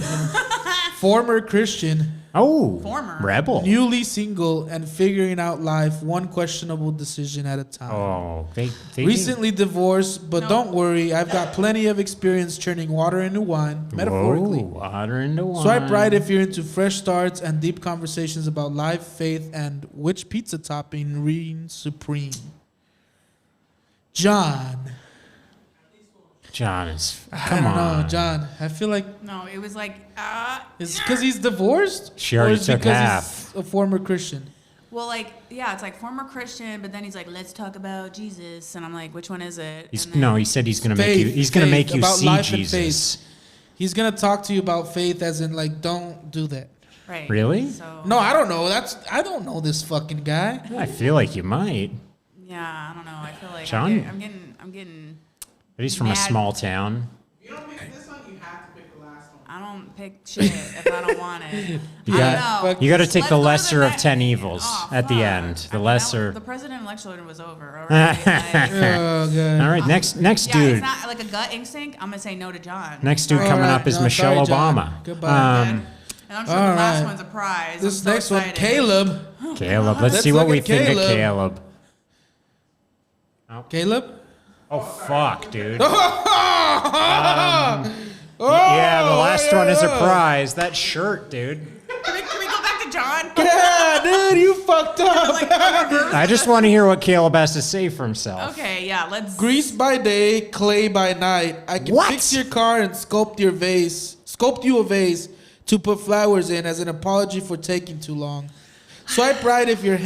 Former Christian, Oh. Former. Rebel. newly single, and figuring out life one questionable decision at a time. Oh, they Recently divorced, but No. don't worry, I've got plenty of experience turning water into wine, metaphorically. Whoa, water into wine. Swipe right if you're into fresh starts and deep conversations about life, faith, and which pizza topping reigns supreme. John. John is. I Come don't on. know, John. I feel like No, it was like, it's because he's divorced? She already or is it took because half. he's a former Christian? well, like, yeah, it's like former Christian, but then he's like, let's talk about Jesus. And I'm like, which one is it? He's, And then- no, he said he's gonna make you. Faith, He's gonna faith, make you about see life and Jesus. faith. He's going to talk to you about faith as in like, don't do that. Right. Really? So, No, I don't know. I don't know this fucking guy. I feel like you might. yeah, I don't know. I feel like John? I'm getting, But he's from a Mad. small town. If you don't pick this one, you have to pick the last one. I don't pick shit if I don't want it. You I got. don't know. You got to take Let's the go to lesser of next- 10 evils Oh, at the fuck. end. The I mean, lesser. the president election was over. All right? Like, Oh, God. All right, next yeah, dude. it's not like a gut instinct. I'm gonna say no to John. Next dude All coming right, up is no, Michelle sorry, John. Obama. Goodbye. And I'm sure All the last right. one's a prize. This I'm so next one, excited. Caleb. Caleb. Let's see look what we at think of Caleb. Caleb. Caleb? Oh fuck, dude. Oh, Yeah, the last one is a yeah. prize. That shirt, dude. Can we go back to John? Yeah, dude, you fucked up. I just want to hear what Caleb has to say for himself. Okay, yeah, let's. Grease by day, clay by night. I can What? fix your car and sculpt you a vase. to put flowers in as an apology for taking too long. Swipe right if you're into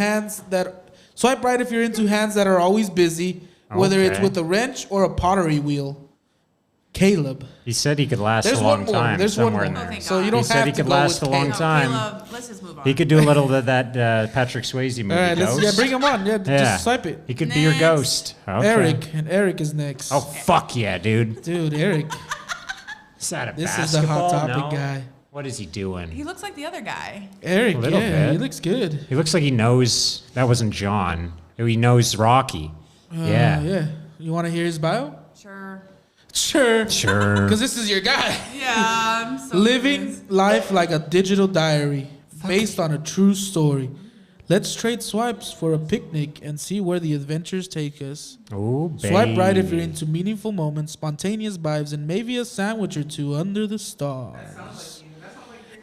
hands that are always busy, whether it's Okay. with a wrench or a pottery wheel. Caleb. He said he could last There's a long one more. time. There's one somewhere in more. there. thank So God. you don't He said have he to could go last with a long Caleb. time. Caleb, let's just move on. He could do a little of that Patrick Swayze movie. All right, Ghost. bring him on. Yeah, Yeah. just swipe it. He could be your Next. ghost. Okay. Eric, and Eric is next. Oh fuck yeah, dude! Dude, Eric. Is that a This is the hot basketball? topic No. guy. What is he doing? He looks like the other guy. Eric, A little yeah, bit. he looks good. He looks like he knows that wasn't John. He knows Rocky. Yeah. Yeah. You want to hear his bio? Sure. Sure. Sure. Because this is your guy. Yeah, I'm so Living confused. life like a digital diary based on a true story. Let's trade swipes for a picnic and see where the adventures take us. Oh, baby. Swipe right if you're into meaningful moments, spontaneous vibes, and maybe a sandwich or two under the stars.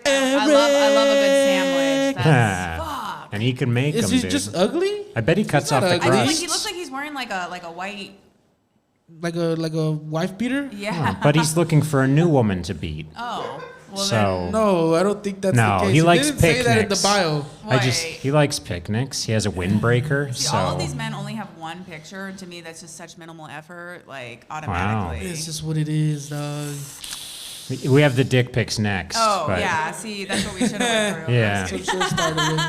I love a good sandwich. That's fuck. And he can make Is them, he dude. just ugly? I bet he cuts off not the ugly. I feel crust. like he looks like he's wearing like a white. Like a wife beater? Yeah. But he's looking for a new woman to beat. Oh. Well So No, I don't think that's No, the case. he likes didn't say that in the picnics. bio. he likes picnics. He has a windbreaker. See, So all of these men only have one picture, and to me, that's just such minimal effort, like automatically. It's just what it is, dog. we have the dick pics next. Oh but yeah, see, that's what we should have went through. Yeah. That's what it should've started with.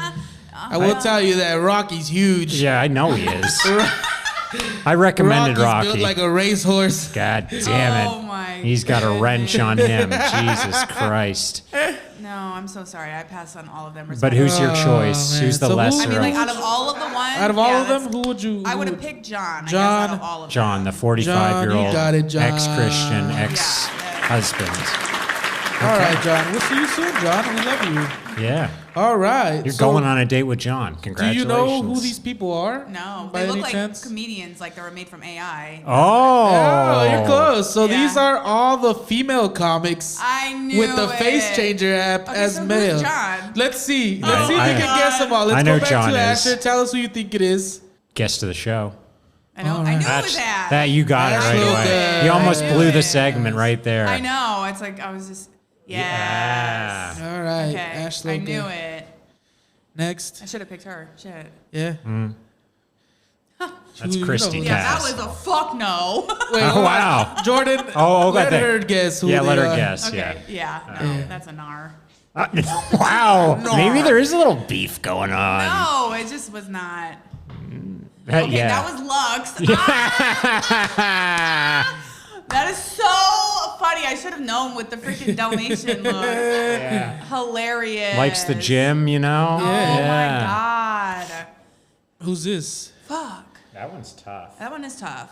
I will tell you that Rocky's huge. Yeah, I know he is. I recommended Rocky's Rocky. built like a racehorse. God damn it. Oh my He's got a wrench on him. Jesus Christ. No, I'm so sorry. I passed on all of them. But who's your Oh, choice? man. Who's the So who- lesser? I mean, like of- out of all of the ones. Out of all yeah, of them, that's- who would you? I who would have would- picked John. John. I guess out of all of John, the them. 45-year-old you got it, John. ex-Christian, Yeah. ex-husband. All right, John. We'll see you soon, John. We love you. Yeah. All right. You're so going on a date with John. Do Congratulations. you know who these people are? No, By they look any like chance? comedians, like they were made from AI. Oh. Oh, you're close. So Yeah. these are all the female comics I knew with the it. face changer app Okay, as so who's male. John? Let's see. I- Let's see if I- we can guess them all. Let's I know go back John to is. Asher. Tell us who you think it is. Guest of the show. I know. All I right. knew it was that. That you got it That's right real away. good. You almost I knew blew the it. segment right there. I know. It's like I was just. Yes. Yeah. All right. Okay. Ashley. I knew it. Next. I should have picked her. Shit. Yeah. That's You know Christy who- Yeah, that Cass. was a fuck no. Wait, Oh, hold on. wow. Jordan, Oh, let okay. her guess who Yeah, they let her are. guess. Okay. Yeah. Yeah. No, Yeah. that's a nar. Wow. Maybe there is a little beef going on. No, it just was not. Okay, Okay, that was Lux. Ah, that is so funny. I should have known with the freaking Dalmatian look. Yeah. Hilarious. Likes the gym, you know? Oh my god. Who's this? Fuck. That one's tough. That one is tough.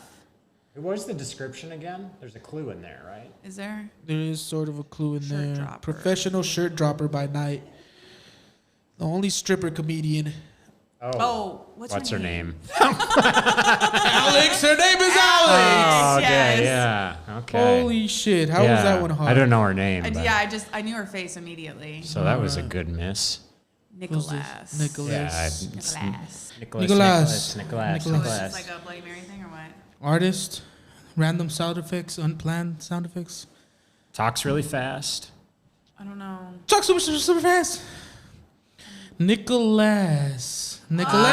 What was the description again? There's a clue in there, right? Is there? There is sort of a clue in Shirt there. dropper. Professional shirt dropper by night. The only stripper comedian. Oh, what's her name? Alex, her name is Alex. Oh, yes. okay, yeah. Okay. Holy shit! How was Yeah. that one hard? I don't know her name. but- Yeah, I knew her face immediately. So that was a good miss. Nicholas. Nicholas. Yeah, Nicholas. Nicholas. So it's just like a Bloody Mary thing or what? Artist. Random sound effects. Unplanned sound effects. Talks really fast. I don't know. Talk super fast. Nicholas. Nicholas.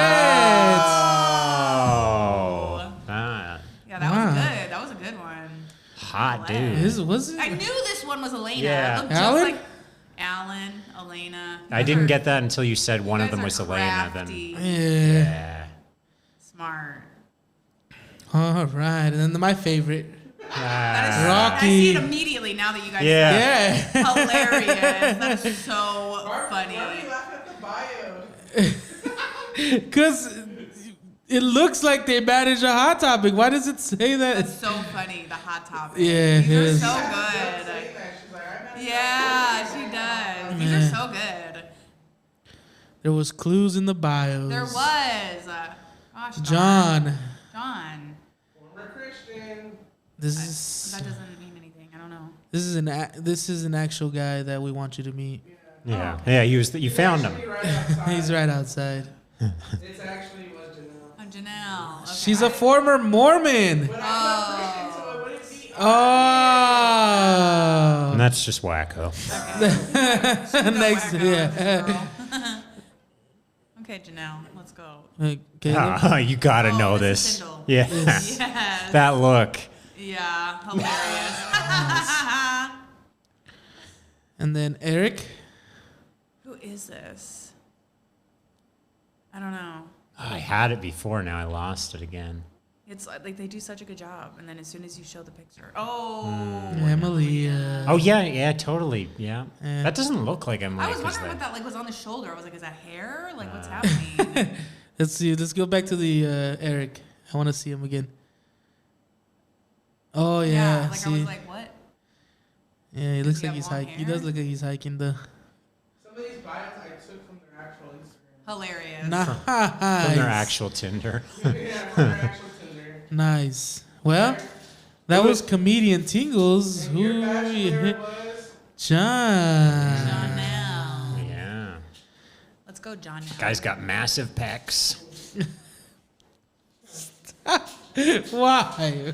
Oh. Ah, Yeah, that was good. That was a good one. hot Nicholas. dude. Was it? I knew this one was Elena. Yeah. It looked just Alan? like Alan, Elena. I didn't get that until you said one You of them guys was are Elena. crafty. Then Yeah. yeah. Smart. All right, and then my favorite. That is, Ah. I see it Rocky. immediately now that you guys Yeah. Yeah. said it. Hilarious. That is so funny. Why are you laughing at the bio? Because it looks like they manage a hot topic. Why does it say that? That's so funny. The hot topic. Yeah, These it are is. so She's good. like, I managed Yeah, she does. These Man. are so good. There was clues in the bios. There was. Gosh, darn. John. John. former Christian. This is That doesn't mean anything. I don't know. this is an actual guy that we want you to meet. Yeah. Yeah. You found him. Actually right outside. He's right outside. It's actually was Janelle. I'm Janelle. Okay. She's a former Mormon. But I'm not Christian, so it wouldn't be. Oh. And that's just wacko. Next, yeah. Girl. Okay, Janelle, let's go. Caleb? You gotta Oh, know this is this. Tyndall. Yeah. Yes. That look. Yeah, hilarious. And then Eric. Who is this? I don't know. I had it before, now I lost it again. It's like they do such a good job, and then as soon as you show the picture, oh, Emily. Oh yeah, totally. Yeah. Yeah. That doesn't look like Emily. I was wondering what that like was on the shoulder. I was like, is that hair? Like, what's happening? Let's see. Let's go back to the Eric. I want to see him again. Oh yeah. like see. I was like, what? Yeah, he Does looks he like have he's long hiking. He does hair? look like he's hiking the. Some of these bios I took from their actual Instagram. Hilarious. Nice. From their actual Tinder. Yeah, from their actual Tinder. Nice. Well, that was comedian Tingles. And your Who? bachelor was John. Janelle. Yeah. Let's go, John. Guy's got massive pecs. Why?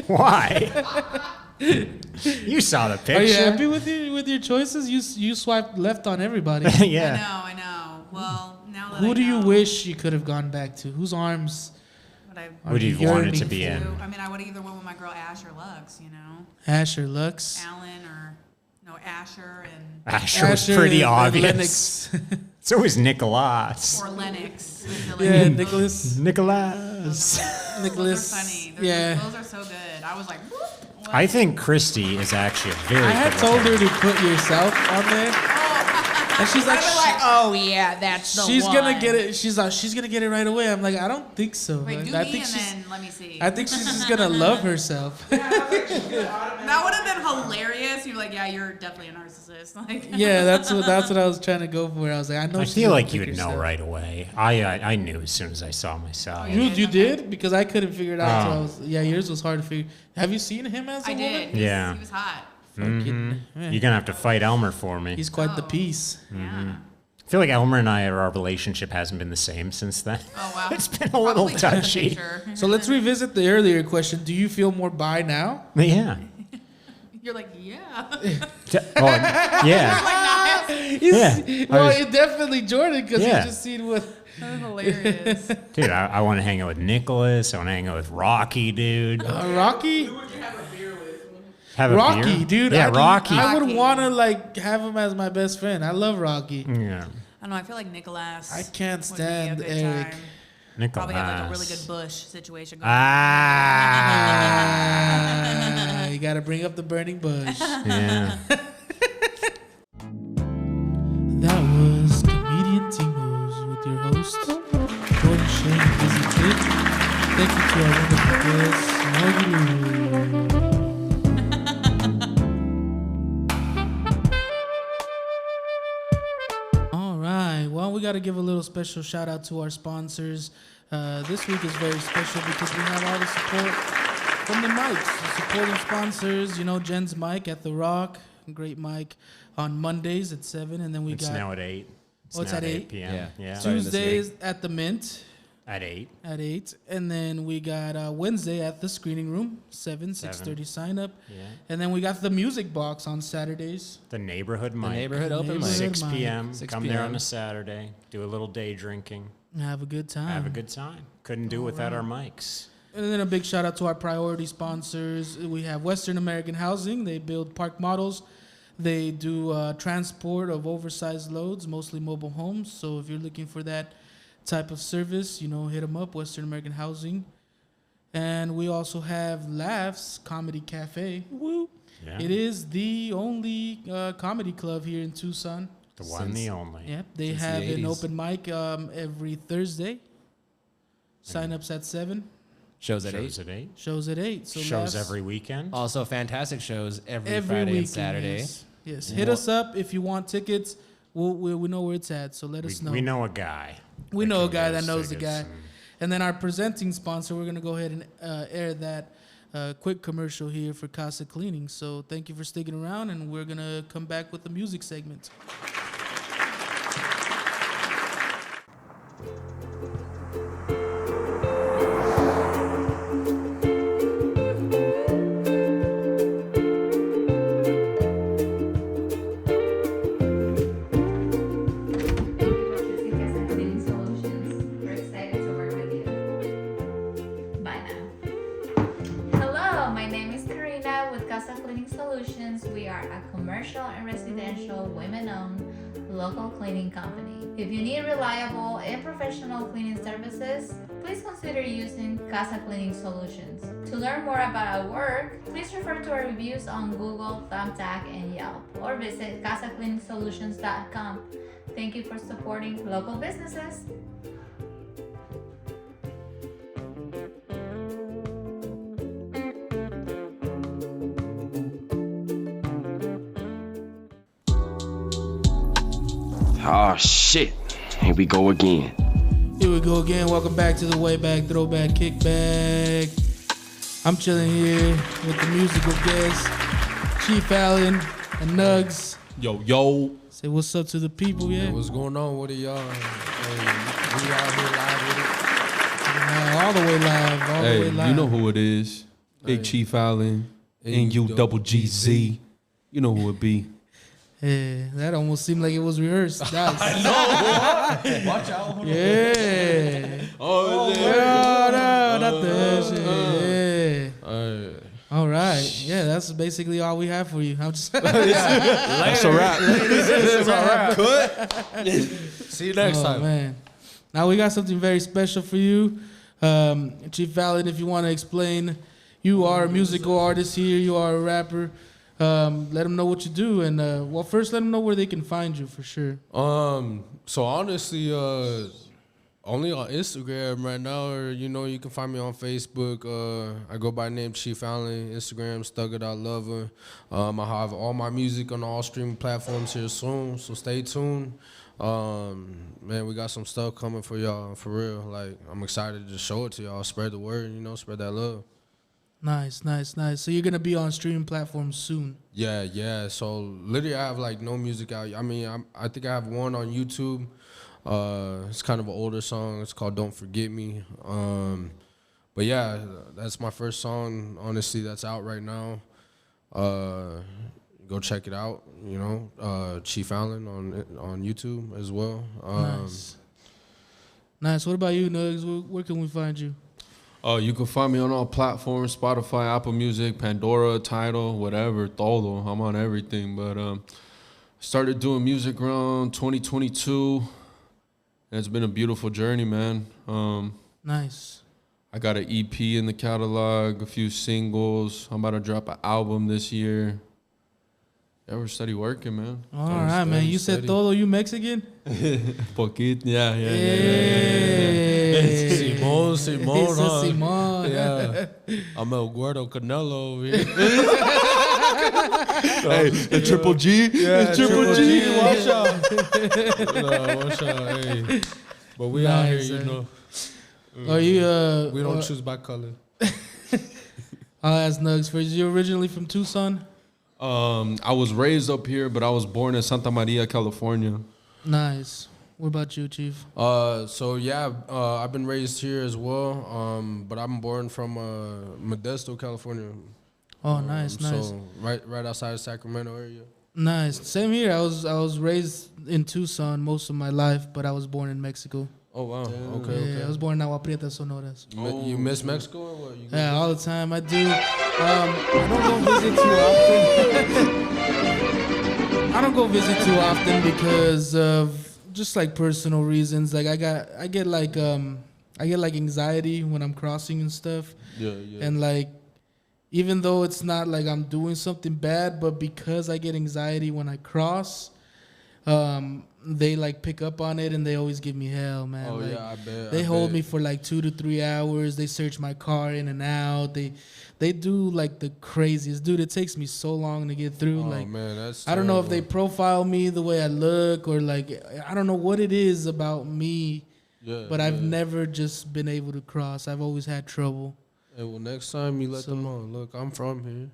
Why? You saw the picture. Are you happy with your choices? You swiped left on everybody. Yeah. I know. Well, now that Who I do you know wish you could have gone back to? Whose arms? what I are Would you you want it yearning to be for? in? I mean, I would have either went with my girl Ash or Lux, you know, Ash or Lux? Alan or no Asher and Asher was pretty and obvious. Lennox. It's always Nicholas. or Lennox. Yeah, Nicholas. Nicholas. Nicholas. Those are funny. Yeah. Those are so good. I was like, whoop, what? I think Christy is actually a very I had good told her looking- to put yourself on there, and she's like, oh yeah, that's the she's one. gonna get it. She's gonna get it right away. I'm like, I don't think so. Wait, Like, do I me think and she's. then let me see. I think she's just gonna love herself. That would have been hilarious. You're like, yeah, you're definitely a narcissist. Like, Yeah, that's what I was trying to go for. I was like, I know. I she's feel gonna like pick you would know herself. right away. I knew as soon as I saw myself. You did because I couldn't figure it out. Oh. So yours was hard to figure. Have you seen him as a I woman? did. Yeah. He was hot. Fucking, man. You're gonna have to fight Elmer for me. He's quite the Oh. piece. Yeah. I feel like Elmer and our relationship hasn't been the same since then. Oh wow. It's been a little Probably took the touchy. picture. So let's revisit the earlier question. Do you feel more bi now? Yeah. You're like, yeah. Yeah. Like, He's- well, was- it definitely Jordan because Yeah. he's just seen what. that's hilarious. Dude, I want to hang out with Nicholas. I want to hang out with Rocky, dude. Rocky? who would you have a beer with? Have a Rocky, beer? dude. Yeah, Rocky. I would Rocky. want to like have him as my best friend. I love Rocky. Yeah. I don't know. I feel like Nicholas. I can't would be a stand good Eric. time. Nicholas. Probably have like a really good bush situation going. Ah. You got to bring up the burning bush. Yeah. That was Comedian Tingles with your host, Jordan Cheyne, Busy Kid. Thank you to our wonderful guest, Morgan. All right. Well, we got to give a little special shout out to our sponsors. This week is very special because we have all the support from the mics, the supporting sponsors. You know, Jen's mic at The Rock, great mic on Mondays at 7, and then we It's got now at 8. Oh, it's now at 8? p.m. Yeah. Yeah. Sorry. this Tuesdays at the Mint At 8. at 8, and then we got Wednesday at the Screening Room, 6:30 sign up, Yeah. and then we got the Music Box on Saturdays. The neighborhood mic. neighborhood open mic. 6 mic. p.m. 6 Come there on p.m. a Saturday. Do a little day drinking. Have a good time. Have a good time. Couldn't do without our mics. And then a big shout out to our priority sponsors. We have Western American Housing. They build park models. They do transport of oversized loads, mostly mobile homes. So if you're looking for that type of service, you know, hit them up, Western American Housing. And we also have Laffs Comedy Cafe. Woo! Yeah. It is the only comedy club here in Tucson. The one, the only. Yep, they Since the have an 80s. open mic every Thursday. Sign-ups at 7, Shows at 8. Shows at 8. shows at 8. So Shows Laffs- every weekend. Also, fantastic shows every every Friday weekend, and Saturday. Yes. Hit us up if you want tickets. We know where it's at, so let us know. We know a guy. We that know a can guy get that us knows the tickets guy. And then our presenting sponsor, we're going to go ahead and air that quick commercial here for Kasa Cleaning. So thank you for sticking around, and we're going to come back with the music segment. are a commercial and residential women-owned local cleaning company. If you need reliable and professional cleaning services, please consider using Kasa Cleaning Solutions. To learn more about our work, please refer to our reviews on Google, Thumbtack, and Yelp, or visit CasaCleaningSolutions.com. Thank you for supporting local businesses. Oh shit. Here we go again. Here we go again. Welcome back to the wayback, throwback, kickback. I'm chilling here with the musical guests, Chief Allen and Nuggz. Yo. Say what's up to the people, yeah? Hey, what's going on? What are y'all? Hey, we out here live with it. All the way live, all the way live. You know who it is. Big Chief Allen, NU-double-GZ. You know who it be. Yeah, that almost seemed like it was rehearsed. Nice. I know. Watch out. Yeah. Oh, no, not that shit. Yeah. All right. Yeah, that's basically all we have for you. I'm just That's a wrap. That's a wrap. Cut. See you next time. Man. Now we got something very special for you. Chief Allen, if you want to explain, you are a musical artist here, you are a rapper. Let them know what you do, and well, first let them know where they can find you for sure. So honestly, only on Instagram right now, or you can find me on Facebook. I go by the name Chief Allen. Instagram Stugged.Lover. I have all my music on all streaming platforms here soon, so stay tuned. Man, we got some stuff coming for y'all, for real. Like, I'm excited to show it to y'all, spread the word, spread that love. Nice. So you're gonna be on streaming platforms soon. Yeah. So literally, I have like no music out. I mean, I think I have one on YouTube. It's kind of an older song. It's called "Don't Forget Me." But yeah, that's my first song. Honestly, that's out right now. Go check it out. Chief Allen on YouTube as well. Nice. What about you, Nuggz? Where can we find you? You can find me on all platforms, Spotify, Apple Music, Pandora, Tidal, whatever, todo. I'm on everything. But started doing music around 2022. And it's been a beautiful journey, man. Nice. I got an EP in the catalog, a few singles. I'm about to drop an album this year. Yeah, we're steady working, man. All right, man. You said todo, you Mexican? Poquito, yeah. Simón, huh? Simón. Yeah. I'm El Gordo Canelo over here. Hey, the Triple G. Yeah, Triple G. Watch out. Watch out, hey. But we out here, Are you, we don't choose by color. I'll ask Nuggz first. You originally from Tucson? I was raised up here, but I was born in Santa Maria, California. Nice. What about you, Chief? I've been raised here as well. But I'm born from Modesto, California. Oh, nice. So right outside of Sacramento area. Nice. Same here. I was raised in Tucson most of my life, but I was born in Mexico. Oh wow. Yeah, Okay. I was born in Agua Prieta, Sonoras. You miss Mexico or what? Yeah, all the time. I do. I don't go visit too often. I don't go visit too often because of just like personal reasons. Like I get like anxiety when I'm crossing and stuff. Yeah. And like, even though it's not like I'm doing something bad, but because I get anxiety when I cross, they like pick up on it and they always give me hell, man. Oh, like, yeah, I bet. They hold me for like 2 to 3 hours. They search my car in and out. They do like the craziest. Dude, it takes me so long to get through. Oh, like, man, that's I don't know if they terrible. profile me the way I look or like, I don't know what it is about me, but I've never just been able to cross. I've always had trouble. Hey, well, next time you let them know, look, I'm from here.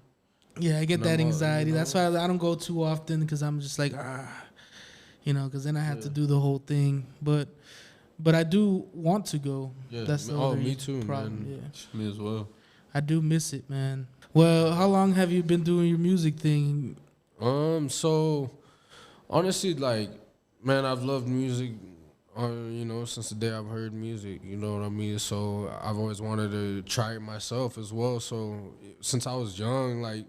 Yeah, I get And that I'm, anxiety. That's why I don't go too often because I'm just like, because then I have to do the whole thing. But I do want to go. Yeah. That's the Oh, other me too, problem. man. Yeah. Me as well. I do miss it, man. Well, how long have you been doing your music thing? So honestly, like, man, I've loved music, since the day I've heard music, you know what I mean? So I've always wanted to try it myself as well. So since I was young, like,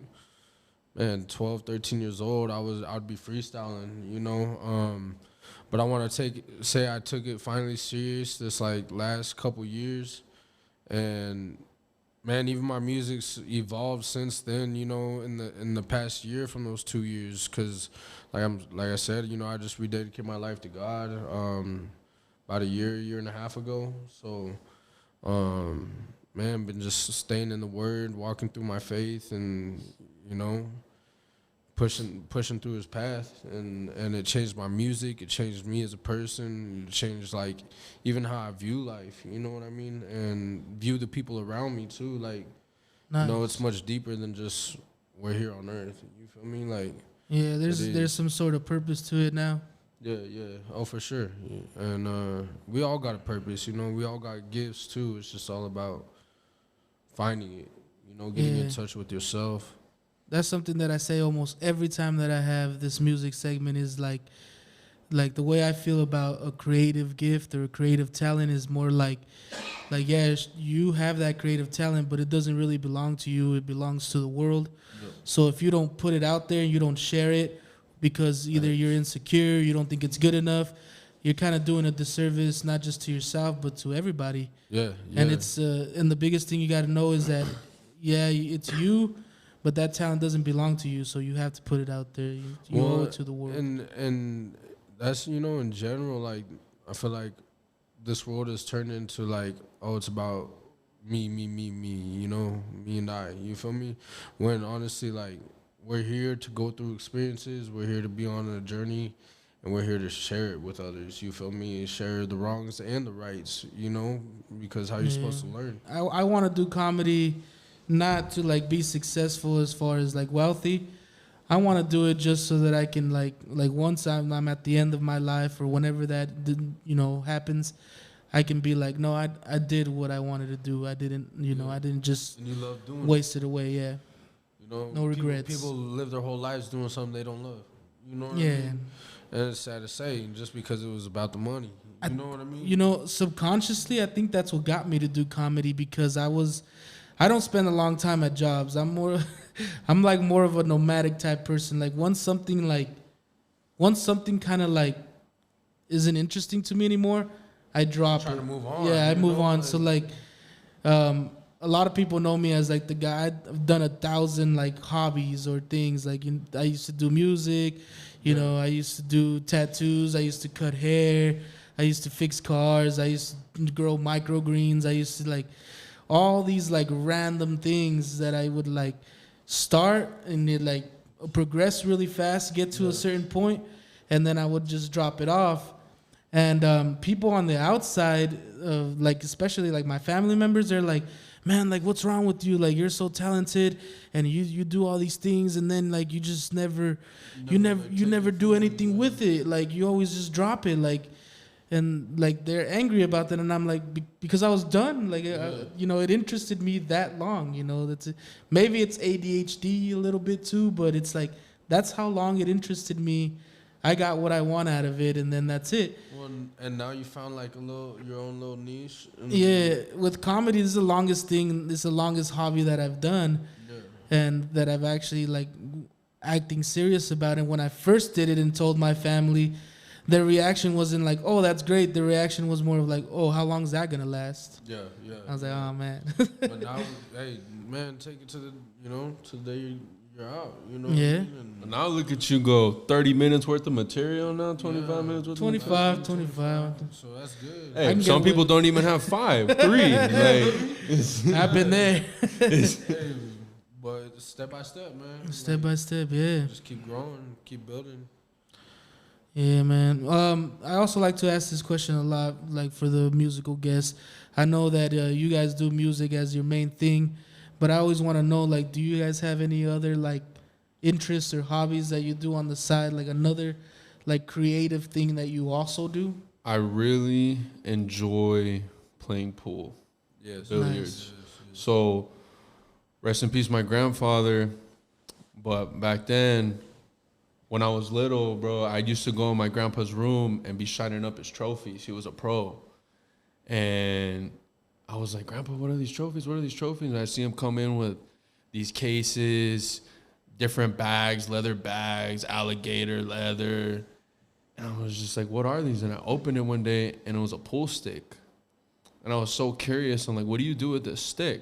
man, 12, 13 years old, I'd be freestyling, you know. But I want to say I took it finally serious this like last couple years, and man, even my music's evolved since then, you know, in the past year from those 2 years, cause like I said, you know, I just rededicated my life to God about a year and a half ago. So, man, been just staying in the Word, walking through my faith, and you know, pushing through His path, and it changed my music. It changed me as a person. It changed like even how I view life. You know what I mean? And view the people around me too. Like, nice. You know, it's much deeper than just we're here on earth. You feel me? Like, yeah, there's some sort of purpose to it now. Yeah, oh for sure. Yeah. And we all got a purpose. You know, we all got gifts too. It's just all about finding it. You know, getting in touch with yourself. That's something that I say almost every time that I have this music segment is like the way I feel about a creative gift or a creative talent is more like yeah, you have that creative talent, but it doesn't really belong to you. It belongs to the world. Yeah. So if you don't put it out there, you don't share it because either you're insecure, you don't think it's good enough, you're kind of doing a disservice not just to yourself but to everybody. Yeah. And it's and the biggest thing you got to know is that it's you. But that talent doesn't belong to you, so you have to put it out there. You owe it to the world. And that's, you know, in general, like, I feel like this world has turned into, like, oh, it's about me, you know, me and I. You feel me? When, honestly, like, we're here to go through experiences. We're here to be on a journey, and we're here to share it with others. You feel me? Share the wrongs and the rights, you know, because how you're supposed to learn. I want to do comedy not to like be successful as far as like wealthy. I want to do it just so that I can like once I'm at the end of my life or whenever that happens, I can be like, no, I did what I wanted to do. I didn't I didn't just waste it away. Yeah, you know, no regrets. People live their whole lives doing something they don't love. You know what I mean? And it's sad to say, just because it was about the money. You know what I mean? You know, subconsciously, I think that's what got me to do comedy because I don't spend a long time at jobs. I'm like more of a nomadic type person. Like once something kind of like isn't interesting to me anymore, I drop it. To move on. Yeah, I move on. So like, a lot of people know me as like the guy. I've done 1,000 like hobbies or things. Like I used to do music, you know. I used to do tattoos. I used to cut hair. I used to fix cars. I used to grow microgreens. I used to like all these like random things that I would like start and it like progress really fast, get to a certain point, and then I would just drop it off. And people on the outside, like especially like my family members, they're like, man, like what's wrong with you? Like you're so talented and you do all these things and then like you just never do anything with it. Like you always just drop it. Like, and like they're angry about that, and I'm like, because I was done. Like, it interested me that long. You know, maybe it's ADHD a little bit too, but it's like that's how long it interested me. I got what I want out of it, and then that's it. Well, and now you found like your own little niche. Yeah, with comedy, this is the longest thing. This is the longest hobby that I've done, and that I've actually like acting serious about it. When I first did it and told my family, their reaction wasn't like, "Oh, that's great." The reaction was more of like, "Oh, how long is that gonna last?" Yeah. I was like, "Oh man." But now, hey, man, take it to the day you're out. You know. Yeah. And now look at you go. 30 minutes worth of material now. 25 minutes worth. 25. So that's good. Hey, some people don't even have 5, 3. Like, I've been there. But step by step, man. Step by step, yeah. Just keep growing, keep building. Yeah, man. I also like to ask this question a lot, like for the musical guests. I know that you guys do music as your main thing, but I always want to know, like, do you guys have any other like interests or hobbies that you do on the side, like another like creative thing that you also do? I really enjoy playing pool. Yes, billiards. Nice. So, rest in peace, my grandfather. But back then, when I was little, bro, I used to go in my grandpa's room and be shining up his trophies. He was a pro. And I was like, Grandpa, what are these trophies? What are these trophies? And I see him come in with these cases, different bags, leather bags, alligator leather. And I was just like, what are these? And I opened it one day, and it was a pool stick. And I was so curious. I'm like, what do you do with this stick?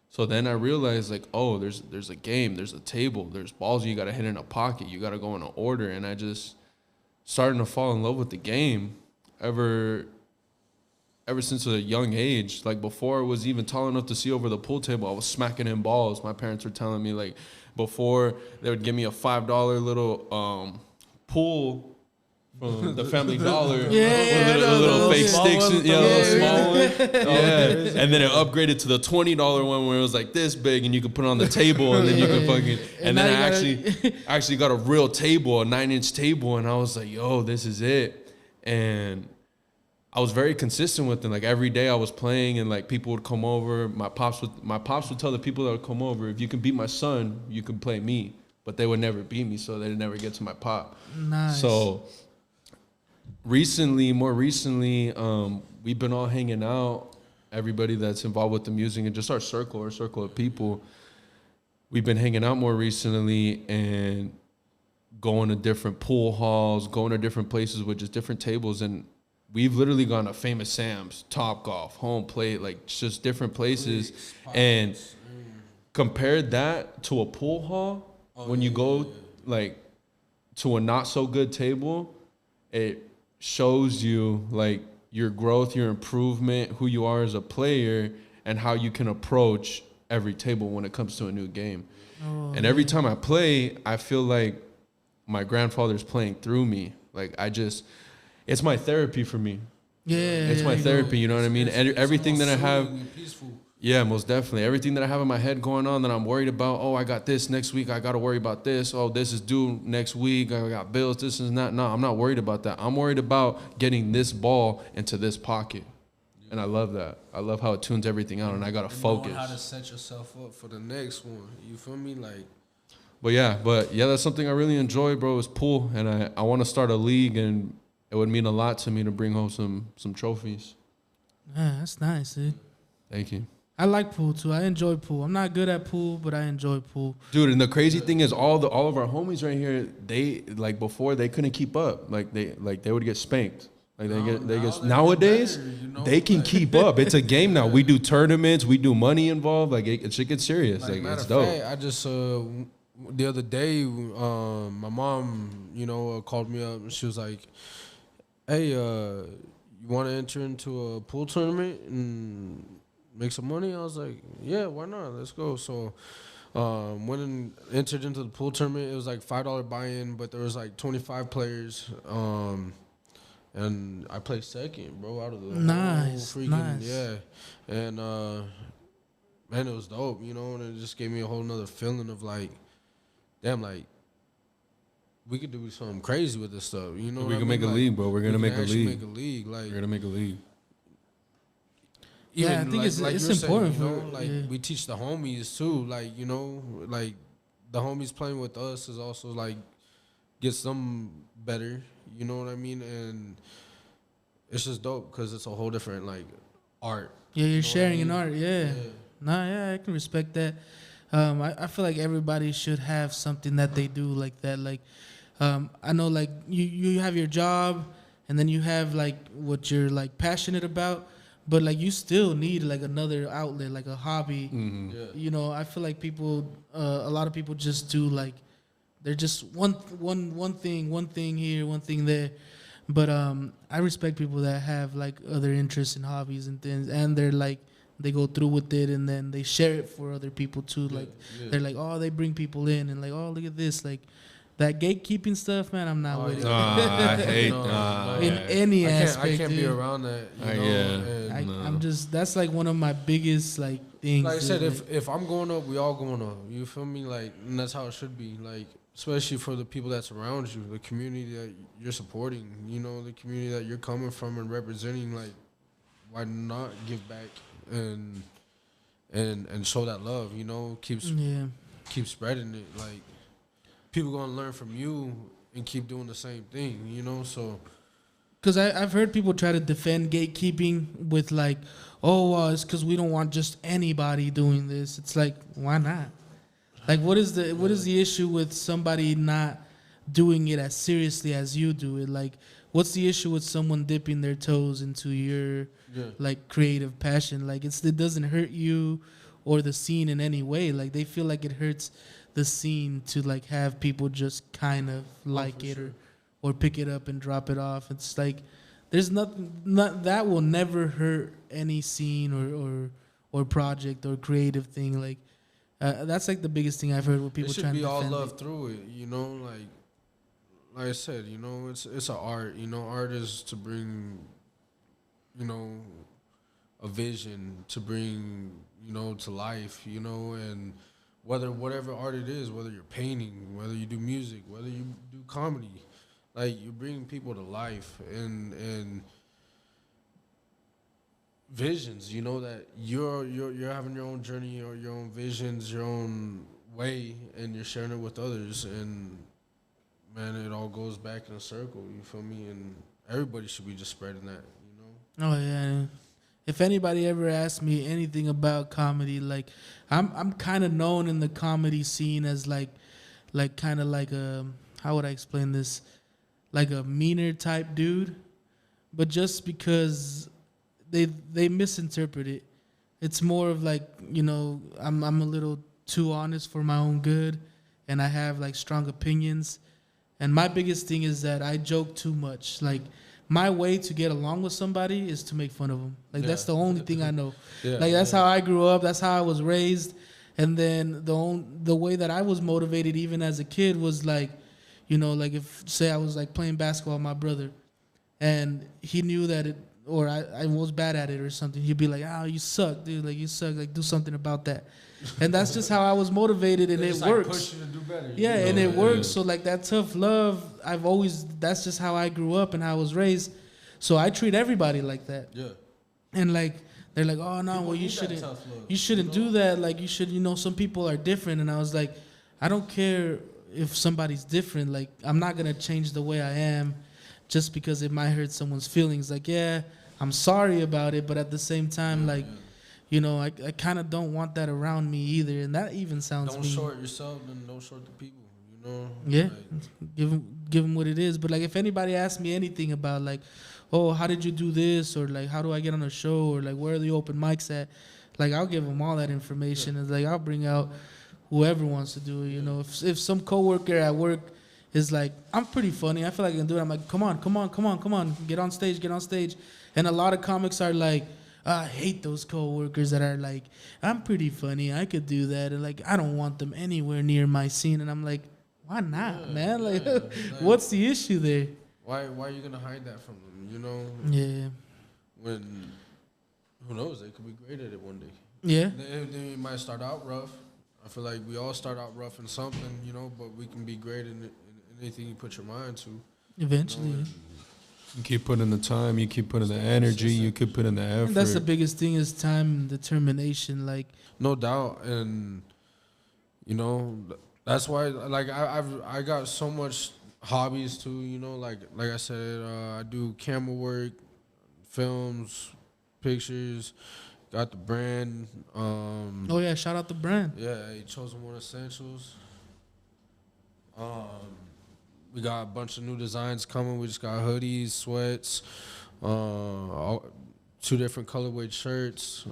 So then I realized, like, oh, there's a game, there's a table, there's balls you got to hit in a pocket. You got to go in an order. And I just started to fall in love with the game ever since a young age. Like, before I was even tall enough to see over the pool table, I was smacking in balls. My parents were telling me, like, before they would give me a $5 little pool from the Family Dollar, with little fake sticks, little small one. And then it upgraded to the $20 one where it was like this big, and you could put it on the table, and then you could fucking. And then I actually got a real table, a 9-inch table, and I was like, yo, this is it. And I was very consistent with it. Like, every day I was playing, and like people would come over. My pops would tell the people that would come over, if you can beat my son, you can play me. But they would never beat me, so they'd never get to my pop. Nice. So more recently, we've been all hanging out. Everybody that's involved with the music and just our circle of people. We've been hanging out more recently and going to different pool halls, going to different places with just different tables. And we've literally gone to Famous Sam's, Top Golf, Home Plate, like just different places. And compared that to a pool hall, when you go like to a not so good table, it shows you like your growth, your improvement, who you are as a player, and how you can approach every table when it comes to a new game. And every time I play, I feel like my grandfather's playing through me. Like, it's my therapy for me. It's my therapy, you know what I mean? Everything that I have, yeah, most definitely. Everything that I have in my head going on that I'm worried about, oh, I got this next week, I got to worry about this. Oh, this is due next week, I got bills, this is not. No, I'm not worried about that. I'm worried about getting this ball into this pocket. And I love that. I love how it tunes everything out, and I got to focus. How to set yourself up for the next one. You feel me? Like. But yeah, that's something I really enjoy, bro, is pool. And I want to start a league, and it would mean a lot to me to bring home some trophies. Yeah, that's nice, dude. Thank you. I like pool too. I enjoy pool. I'm not good at pool, but I enjoy pool. Dude, and the crazy thing is all of our homies right here, they like before they couldn't keep up. Like they would get spanked. Like they get nowadays better, you know? They can keep up. It's a game now. We do tournaments, we do money involved. Like it shit gets serious. Like it's dope. Fact, I just the other day, my mom, called me up and she was like, "Hey, you want to enter into a pool tournament and make some money?" I was like, "Yeah, why not? Let's go." So went and entered into the pool tournament. It was like $5 buy-in, but there was like 25 players. And I placed second, bro, out of the nice. Yeah. And man, it was dope, and it just gave me a whole nother feeling of like, damn, like we could do something crazy with this stuff, We can make a league, bro. We're gonna make a league. Like we're gonna make a league. Yeah, I think it's important. Saying, we teach the homies too. Like, like the homies playing with us is also like gets them better. You know what I mean? And it's just dope because it's a whole different like art. Yeah, you're sharing an art. Yeah. Nah, I can respect that. I feel like everybody should have something that they do like that. Like, I know like you have your job, and then you have like what you're like passionate about. But like you still need like another outlet, like a hobby. Mm-hmm. Yeah. I feel like people, a lot of people just do like, they're just one thing here, one thing there. But I respect people that have like other interests and hobbies and things, and they're like they go through with it, and then they share it for other people too. Like they're like, oh, they bring people in, and like, oh, look at this, like. That gatekeeping stuff, man, I'm not with it. I hate any aspect. I can't be around that. I'm just that's like one of my biggest like things. Like I said, if I'm going up, we all going up. You feel me? Like, and that's how it should be. Like, especially for the people that's around you, the community that you're supporting. The community that you're coming from and representing. Like, why not give back and show that love? Keep spreading it. Like. People gonna learn from you and keep doing the same thing, So, because I've heard people try to defend gatekeeping with like, oh, it's because we don't want just anybody doing this. It's like, why not? Like, what is the issue with somebody not doing it as seriously as you do it? Like, what's the issue with someone dipping their toes into your like creative passion? Like, it doesn't hurt you or the scene in any way. Like, they feel like it hurts the scene to like have people just kind of like it or pick it up and drop it off. It's like there's nothing that will never hurt any scene or project or creative thing. Like that's like the biggest thing I've heard with people trying to defend it. It should be all love through it, you know, like I said, you know, it's an art, you know, art is to bring, you know, a vision, to bring, you know, to life, you know, and whatever art it is, whether you're painting, whether you do music, whether you do comedy, like you bring people to life and visions, you know, that you're having your own journey or your own visions, your own way, and you're sharing it with others, and man, it all goes back in a circle, you feel me? And everybody should be just spreading that, you know? Oh yeah. If anybody ever asks me anything about comedy, like I'm kind of known in the comedy scene as like kind of like a, how would I explain this? Like a meaner type dude, but just because they misinterpret it. It's more of like, you know, I'm a little too honest for my own good, and I have like strong opinions. And my biggest thing is that I joke too much. Like, my way to get along with somebody is to make fun of them. Like, that's the only thing I know. Like, that's how I grew up. That's how I was raised. And then the way that I was motivated even as a kid was like, you know, like if, say I was like playing basketball with my brother and he knew that or I was bad at it or something, he'd be like, oh, you suck, dude. Like, you suck. Like, do something about that. And that's just how I was motivated, and it works. Like push you to do better. Yeah, you know? And it works. So like that tough love, that's just how I grew up and how I was raised. So I treat everybody like that. Yeah. And like they're like, oh no, well you shouldn't do that. Like you should, you know, some people are different. And I was like, I don't care if somebody's different. Like I'm not gonna change the way I am just because it might hurt someone's feelings. Like, yeah, I'm sorry about it, but at the same time, you know, I kind of don't want that around me either, and that even sounds mean. Don't short yourself, and don't short the people, you know? Yeah, like, give them what it is. But, like, if anybody asks me anything about, like, oh, how did you do this, or, like, how do I get on a show, or, like, where are the open mics at, like, I'll give them all that information, and, like, I'll bring out whoever wants to do it, you know? If some coworker at work is like, I'm pretty funny, I feel like I can do it, I'm like, come on, get on stage. And a lot of comics are like, I hate those coworkers that are like, I'm pretty funny, I could do that, and like I don't want them anywhere near my scene. And I'm like, why not, man? Like, what's the issue there? Why are you gonna hide that from them? You know? Yeah. When who knows? They could be great at it one day. Yeah. They might start out rough. I feel like we all start out rough in something, you know, but we can be great in anything you put your mind to. Eventually. You know? You keep putting the time, you keep putting the energy, you keep putting the effort. And that's the biggest thing is time and determination. Like, no doubt, and you know that's why. Like I got so much hobbies too. You know, like I said, I do camera work, films, pictures. Got the brand. Oh yeah, shout out the brand. Yeah, Chosen One Essentials. We got a bunch of new designs coming. We just got hoodies, sweats, 2 different colorway shirts.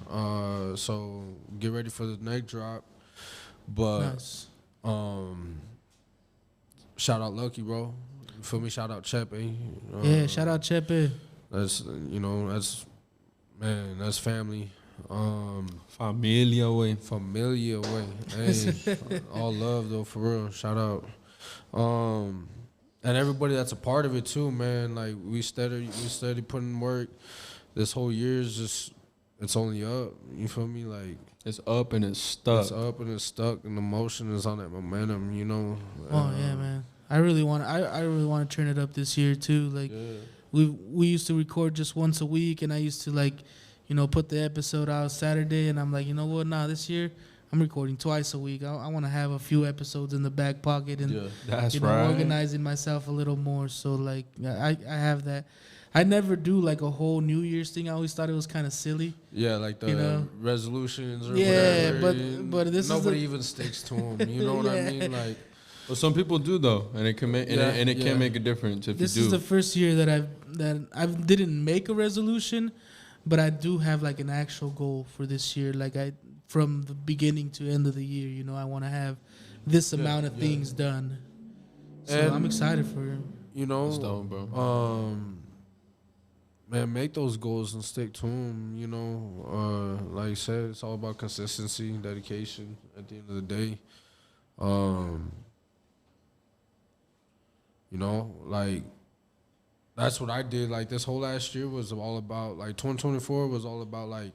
So get ready for the neck drop. But nice. Shout out Lucky, bro. You feel me? Shout out Chepe. Yeah, shout out Chepe. That's that's family. Familia way. Hey, all love though, for real. Shout out. And everybody that's a part of it too, man. Like we steady putting work. This whole year is just, it's only up. You feel me? Like it's up and it's stuck. It's up and it's stuck, and the motion is on that momentum. You know. Oh yeah, man. I really want to turn it up this year too. Like we used to record just once a week, and I used to like, you know, put the episode out Saturday, and I'm like, you know what? Nah, this year I'm recording twice a week. I want to have a few episodes in the back pocket and that's you know, organizing myself a little more. So like I have that. I never do like a whole New Year's thing. I always thought it was kind of silly. Yeah, like the resolutions or yeah, whatever. but this nobody is even sticks to them. You know what I mean? Like, well, some people do though, and it can make can make a difference if this you do. is the first year that I didn't make a resolution, but I do have like an actual goal for this year. Like from the beginning to end of the year, you know, I want to have this amount of things done. So And, I'm excited for it. You know, That's dope, bro. Man, make those goals and stick to them. You know, like you said, it's all about consistency and dedication. At the end of the day, you know, like that's what I did. Like this whole last year was all about, like 2024 was all about like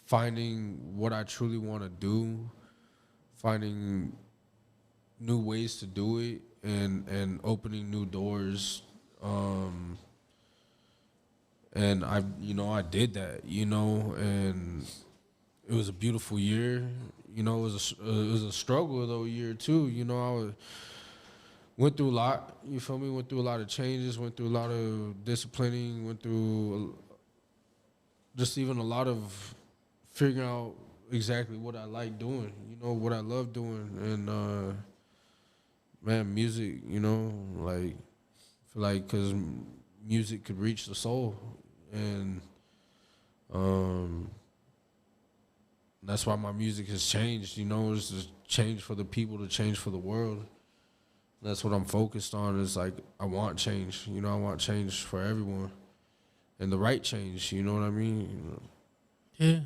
finding what I truly want to do, finding new ways to do it, and opening new doors. And I did that, you know, and it was a beautiful year. You know, it was a struggle though year too. You know, went through a lot. You feel me? Went through a lot of changes. Went through a lot of disciplining. Went through just even a lot of figuring out exactly what I like doing. You know, what I love doing, and man, music. You know, like I feel like because music could reach the soul. And that's why my music has changed, you know, it's to change for the people, to change for the world. That's what I'm focused on, is like, I want change, you know, I want change for everyone. And the right change, you know what I mean? Yeah.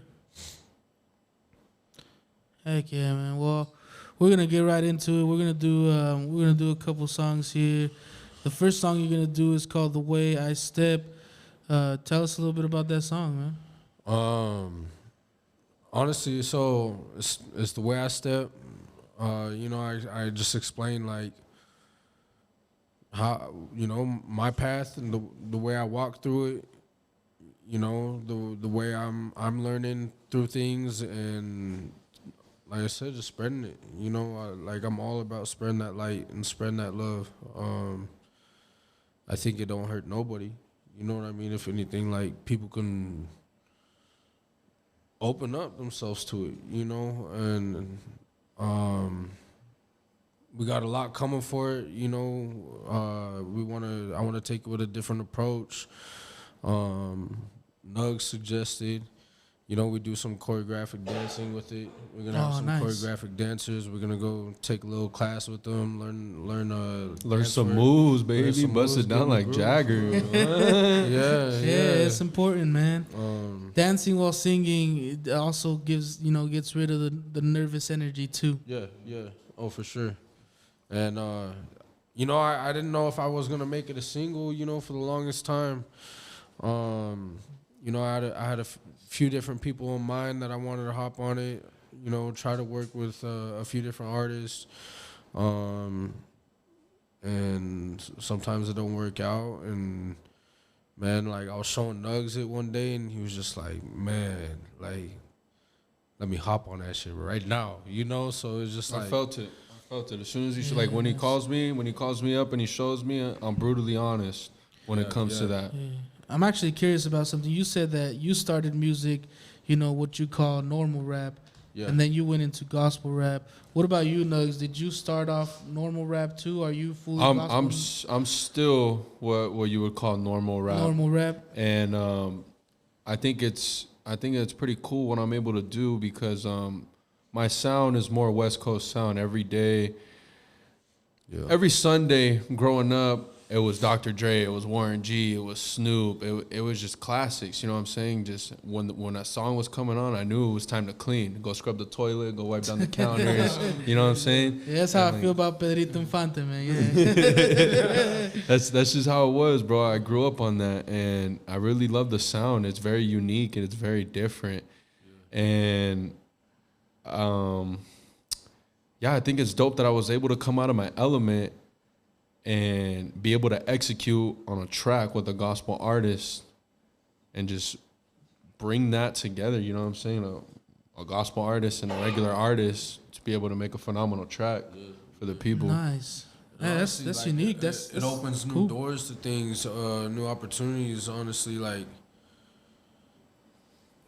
Heck yeah, man. Well, we're gonna get right into it. We're gonna do a couple songs here. The first song you're gonna do is called "The Way I Step." Tell us a little bit about that song, man. Honestly, so it's the way I step. You know, I just explained like how, you know, my path and the way I walk through it. You know, the way I'm learning through things, and like I said, just spreading it. You know, like I'm all about spreading that light and spreading that love. I think it don't hurt nobody. You know what I mean? If anything, like, people can open up themselves to it, you know? And we got a lot coming for it, you know? I want to take it with a different approach. Nuggz suggested, you know, we do some choreographic dancing with it. We're going to have some choreographic dancers. We're going to go take a little class with them, learn some moves, baby. Bust it down like Jagger. Yeah, it's important, man. Dancing while singing, it also gets rid of the nervous energy too. Yeah. Oh, for sure. And, you know, I didn't know if I was going to make it a single, you know, for the longest time. You know, I had a few different people in mind that I wanted to hop on it, you know, try to work with a few different artists. And sometimes it don't work out. And, man, like, I was showing Nuggz it one day, and he was just like, man, like, let me hop on that shit right now, you know? So it's just like... I felt it. As soon as like, when he calls me up and he shows me, I'm brutally honest when it comes to that. Yeah. I'm actually curious about something. You said that you started music, you know, what you call normal rap, and then you went into gospel rap. What about you, Nuggz? Did you start off normal rap too? Are you fully gospel? I'm still what you would call normal rap. Normal rap. And I think it's pretty cool what I'm able to do, because my sound is more West Coast sound every day. Yeah. Every Sunday growing up, it was Dr. Dre, it was Warren G, it was Snoop. It was just classics, you know what I'm saying? Just when that song was coming on, I knew it was time to clean. Go scrub the toilet, go wipe down the counters, you know what I'm saying? Yeah, that's how I feel about Pedrito Infante, man, yeah. That's just how it was, bro. I grew up on that, and I really love the sound. It's very unique, and it's very different. Yeah. And, yeah, I think it's dope that I was able to come out of my element and be able to execute on a track with a gospel artist and just bring that together, you know what I'm saying? A gospel artist and a regular artist to be able to make a phenomenal track for the people. Nice. Yeah, that's Honestly, like, unique. It opens cool. new doors to things, new opportunities. Honestly, like,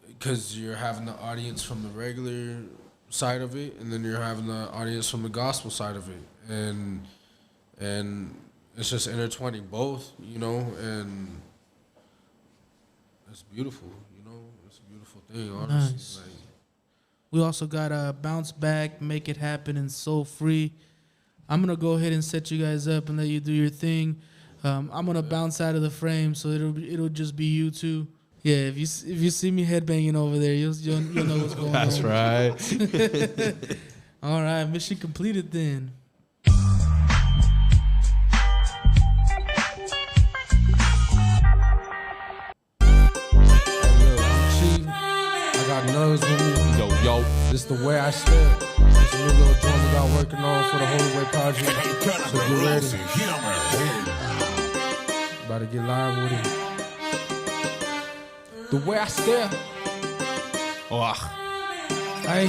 because you're having the audience from the regular side of it, and then you're having the audience from the gospel side of it, and it's just intertwining both, you know, and it's beautiful, you know, it's a beautiful thing, honestly. Nice. Like, We also got Bounce Back, Make It Happen, and Soul Free. I'm going to go ahead and set you guys up and let you do your thing. I'm going to bounce out of the frame, so it'll just be you two. Yeah, if you see me headbanging over there, you'll know what's going on. That's right. All right, mission completed then. I got Nuggz with me. Yo. This the way I step. This new little joint we got working on for the Holy Way project. So get ready. About to get live with it. The way I step. Hey.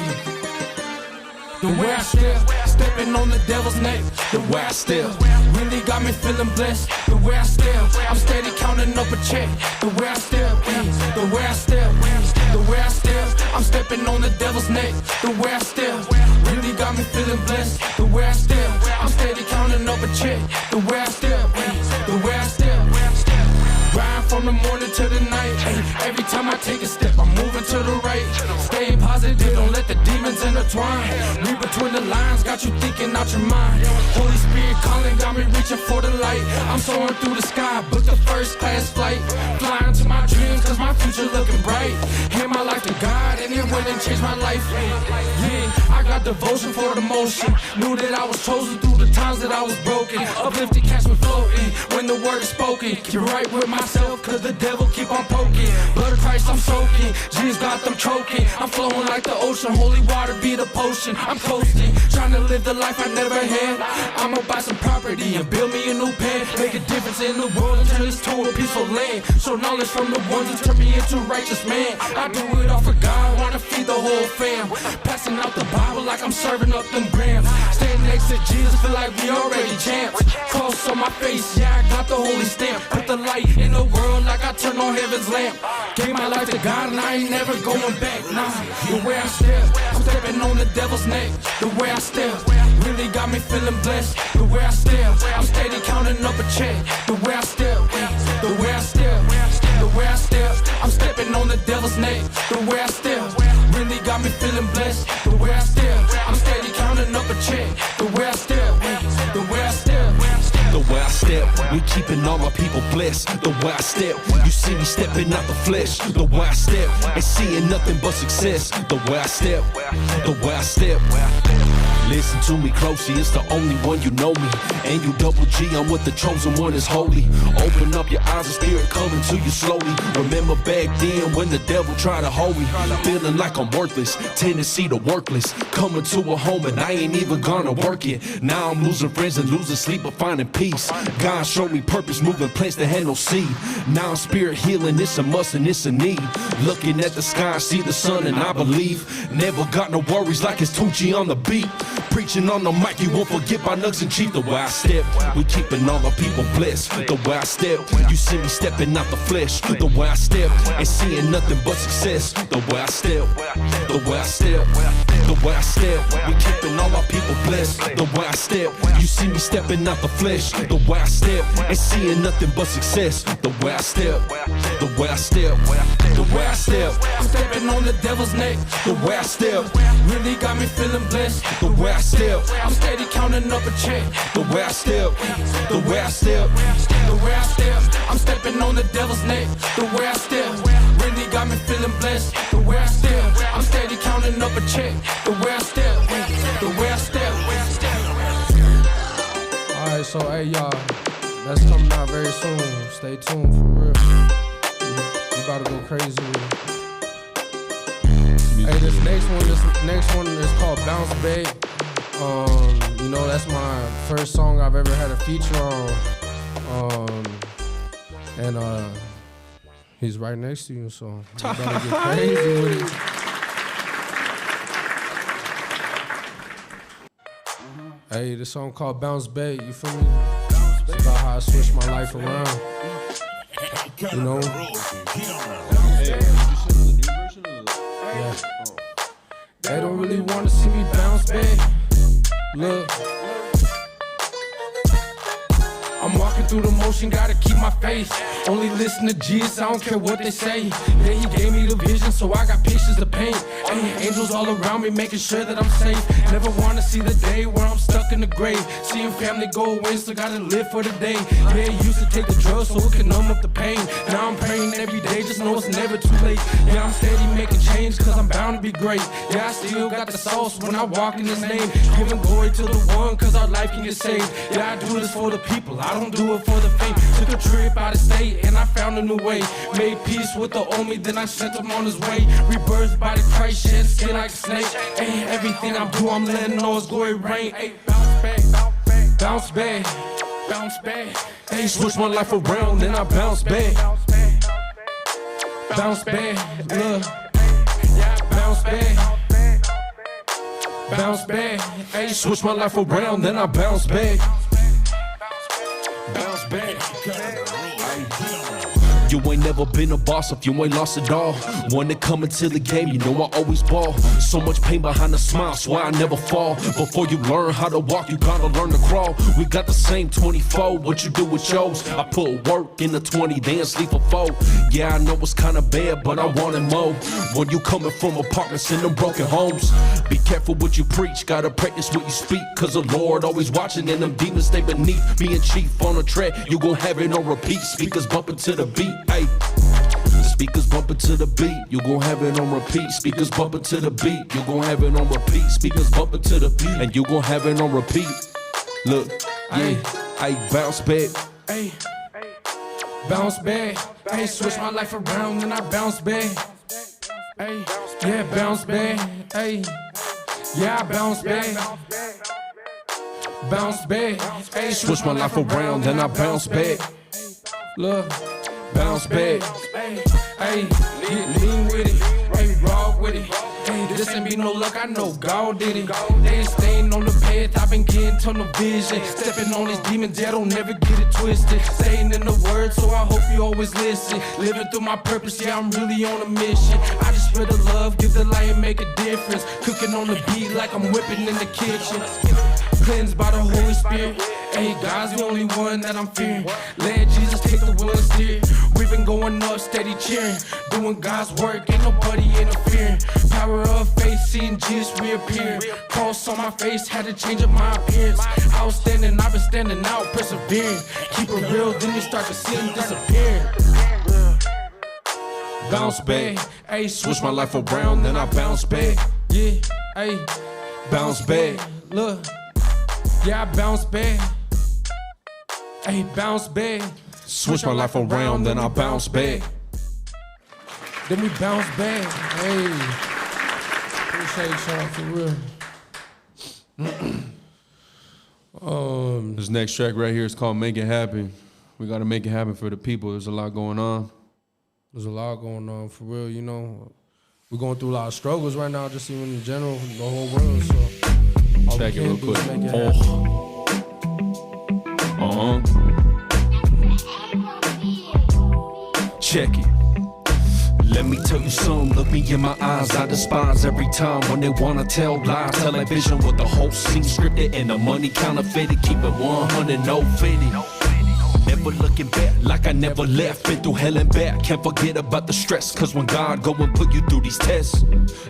The way I step, stepping on the devil's neck. The way I step, really got me feeling blessed. The way I step, I'm steady counting up a check. The way I step, the way I step, the way I step, I'm stepping on the devil's neck. The way I step, really got me feeling blessed. The way I step, I'm steady counting up a check. The way I step, the way I step. Ride from the morning to the night. Ay, every time I take a step, I'm moving to the right. Staying positive, don't let the demons intertwine. Read between the lines, got you thinking out your mind. Holy Spirit calling, got me reaching for the light. I'm soaring through the sky, booked a first class flight. Flying to my dreams, cause my future looking bright. Hand my life to God, and it went and changed my life. Yeah, I got devotion for the motion. Knew that I was chosen through the times that I was broken. Uplifted, catch me floating when the word is spoken. You're right with myself, cause the devil keep on poking. Blood of Christ, I'm soaking. Jesus got them choking. I'm flowing like the ocean. Holy water be the potion. I'm coasting, trying to live the life I never had. I'ma buy some property and build me a new pen. Make a difference in the world and turn this to a peaceful land. Show knowledge from the ones that turn me into a righteous man. I do it all for God, wanna feed the whole fam. Passing out the Bible like I'm serving up them grams. Standing next to Jesus, feel like we already champs. Cross on my face, yeah, I got the holy stamp. Put the light in the world like I turn on heaven's lamp. Gave my life to God and I ain't never going back. Nah, the way I step, I'm stepping on the devil's neck. The way I step, really got me feeling blessed. The way I step, I'm steady counting up a check. The way I step, the way I step, the way I step, I'm stepping on the devil's neck. The way I step, really got me feeling blessed. The way I step, I'm steady counting up a check. The way I step, the way I step. The way I step, we keeping all my people blessed. The way I step, you see me stepping out the flesh. The way I step, ain't seeing nothing but success. The way I step, the way I step. Listen to me closely, it's the only one you know me. And you double G, I'm what the chosen one is holy. Open up your eyes, the spirit coming to you slowly. Remember back then when the devil tried to hold me. Feeling like I'm worthless, tendency to workless. Coming to a home and I ain't even gonna work it. Now I'm losing friends and losing sleep but finding peace. God showed me purpose, moving plants that had no seed. Now I'm spirit healing, it's a must and it's a need. Looking at the sky, see the sun and I believe. Never got no worries like it's Tucci on the beat. Preaching on the mic, you won't forget my Nuggz and Chief. The way I step, we keeping all my people blessed. The way I step, you see me stepping out the flesh. The way I step, ain't seeing nothing but success. The way I step, the way I step, the way I step, we keeping all my people blessed. The way I step, you see me stepping out the flesh. The way I step, ain't seeing nothing but success. The way I step, the way I step, the way I step, I'm stepping on the devil's neck. the way I step, Really got me feeling blessed. the way I step, I'm steady counting up a check. the way I step, the way I step. The way I step, I'm stepping on the devil's neck. The way I step, really got me feeling blessed. The way I step, I'm steady counting up a check. The way I step, the way I step. Alright, so hey y'all, that's coming out very soon. Stay tuned for real. We about to go crazy with it. Hey, this next one is called Bounce Back. You know, that's my first song I've ever had a feature on. And he's right next to you, so you gotta get crazy with it. Hey, this song called Bounce Back, you feel me? It's about how I switched my life around. You know? Yeah. They don't really want to see me bounce back. Look. I'm walking through the motion, gotta keep my face. Only listen to Jesus, I don't care what they say. Yeah, he gave me the vision, so I got pictures to paint. Hey, angels all around me, making sure that I'm safe. Never wanna see the day where I'm stuck in the grave. Seeing family go away, so gotta live for the day. Yeah, used to take the drugs so it could numb up the pain. Now I'm praying every day, just know it's never too late. Yeah, I'm steady making change, cause I'm bound to be great. Yeah, I still got the sauce when I walk in his name. Giving glory to the one, cause our life can get saved. Yeah, I do this for the people, I don't do it for the fame. Took a trip out of state and I found a new way. Made peace with the old me, then I sent him on his way. Rebirthed by the Christ, shed skin like a snake. Hey, everything I do, I'm letting know his glory reign. Hey, bounce back, bounce back, bounce back. Hey, switch my life around, then I bounce back. Bounce back, look, bounce back. Bounce back, hey, switch my life around, then I bounce back. Bounce back. You ain't never been a boss if you ain't lost it all. One that come into the game, you know I always ball. So much pain behind the smile, swear I never fall. Before you learn how to walk, you gotta learn to crawl. We got the same 24, what you do with yours? I put work in the 20, then sleep for 4. Yeah, I know it's kinda bad, but I want it more. When you coming from apartments in them broken homes, be careful what you preach, gotta practice what you speak. Cause the Lord always watching and them demons stay beneath. Being chief on a track, you gon' have it on repeat. Speakers bumping to the beat. Ay. Speakers bumping to the beat, you gon' have it on repeat. Speakers bumping to the beat, you gon' have it on repeat. Speakers bumping to the beat, and you gon' have it on repeat. Look, yeah, I bounce back. Ay, bounce back. Hey, switch my life around and I bounce back. Ay, yeah, bounce back. Ay, yeah, I bounce back. Bounce back. Hey, Switch my life around, then I bounce back. Look. Bounce back. Hey, lean with it, hey, raw with it. Hey, this ain't be no luck, I know God did it. They ain't staying on the path, I've been getting tunnel vision. Stepping on these demons, yeah, don't never get it twisted. Staying in the word, so I hope you always listen. Living through my purpose, yeah, I'm really on a mission. I just spread the love, give the light and make a difference. Cooking on the beat like I'm whipping in the kitchen. Cleansed by the Holy Spirit. Hey, God's the only one that I'm fearing. Let Jesus take the wheel and steer. We've been going up, steady cheering. Doing God's work, ain't nobody interfering. Power of faith, seeing Jesus reappear. Cross on my face, had to change up my appearance. Outstanding, I've been standing out, persevering. Keep it real, then you start to see them disappear. Bounce back. Hey, switch my life around, then I bounce back. Yeah, hey, Bounce back. look. Yeah, I bounce back. Hey, bounce back. Switch my life around, then I bounce back. Then we bounce back. Hey, appreciate y'all for real. This next track right here is called Make It Happen. We gotta make it happen for the people. There's a lot going on. There's a lot going on for real, you know. We're going through a lot of struggles right now, just even in general, the whole world, so. Check it real quick. Check it. Let me tell you something, look me in my eyes. I despise every time when they wanna tell lies. Television with the whole scene scripted and the money counterfeited. Keep it 100, no fitting. Never looking back like I never left. Been through hell and back, can't forget about the stress. Cause when God go and put you through these tests,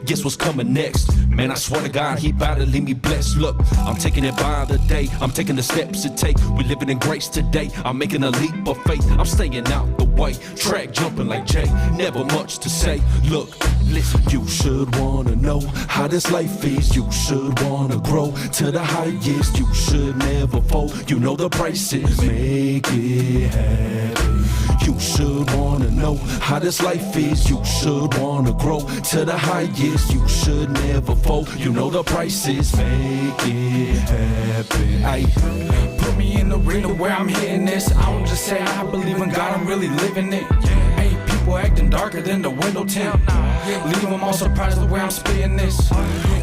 guess what's coming next? Man, I swear to God, he bout to leave me blessed. Look, I'm taking it by the day, I'm taking the steps to take. We living in grace today, I'm making a leap of faith. I'm staying out the way, track jumping like Jay. Never much to say, look, listen. You should wanna know how this life is. You should wanna grow to the highest. You should never fold, you know the price is. Make it happen. You should wanna know how this life is. You should wanna grow to the highest. You should never fold, you know the price is. Make it happen. Aye. Put me in the arena where I'm hitting this. I don't just say I believe in God, I'm really living it. Hey, people people acting darker than the window tint. Leave them all surprised the way I'm spitting this.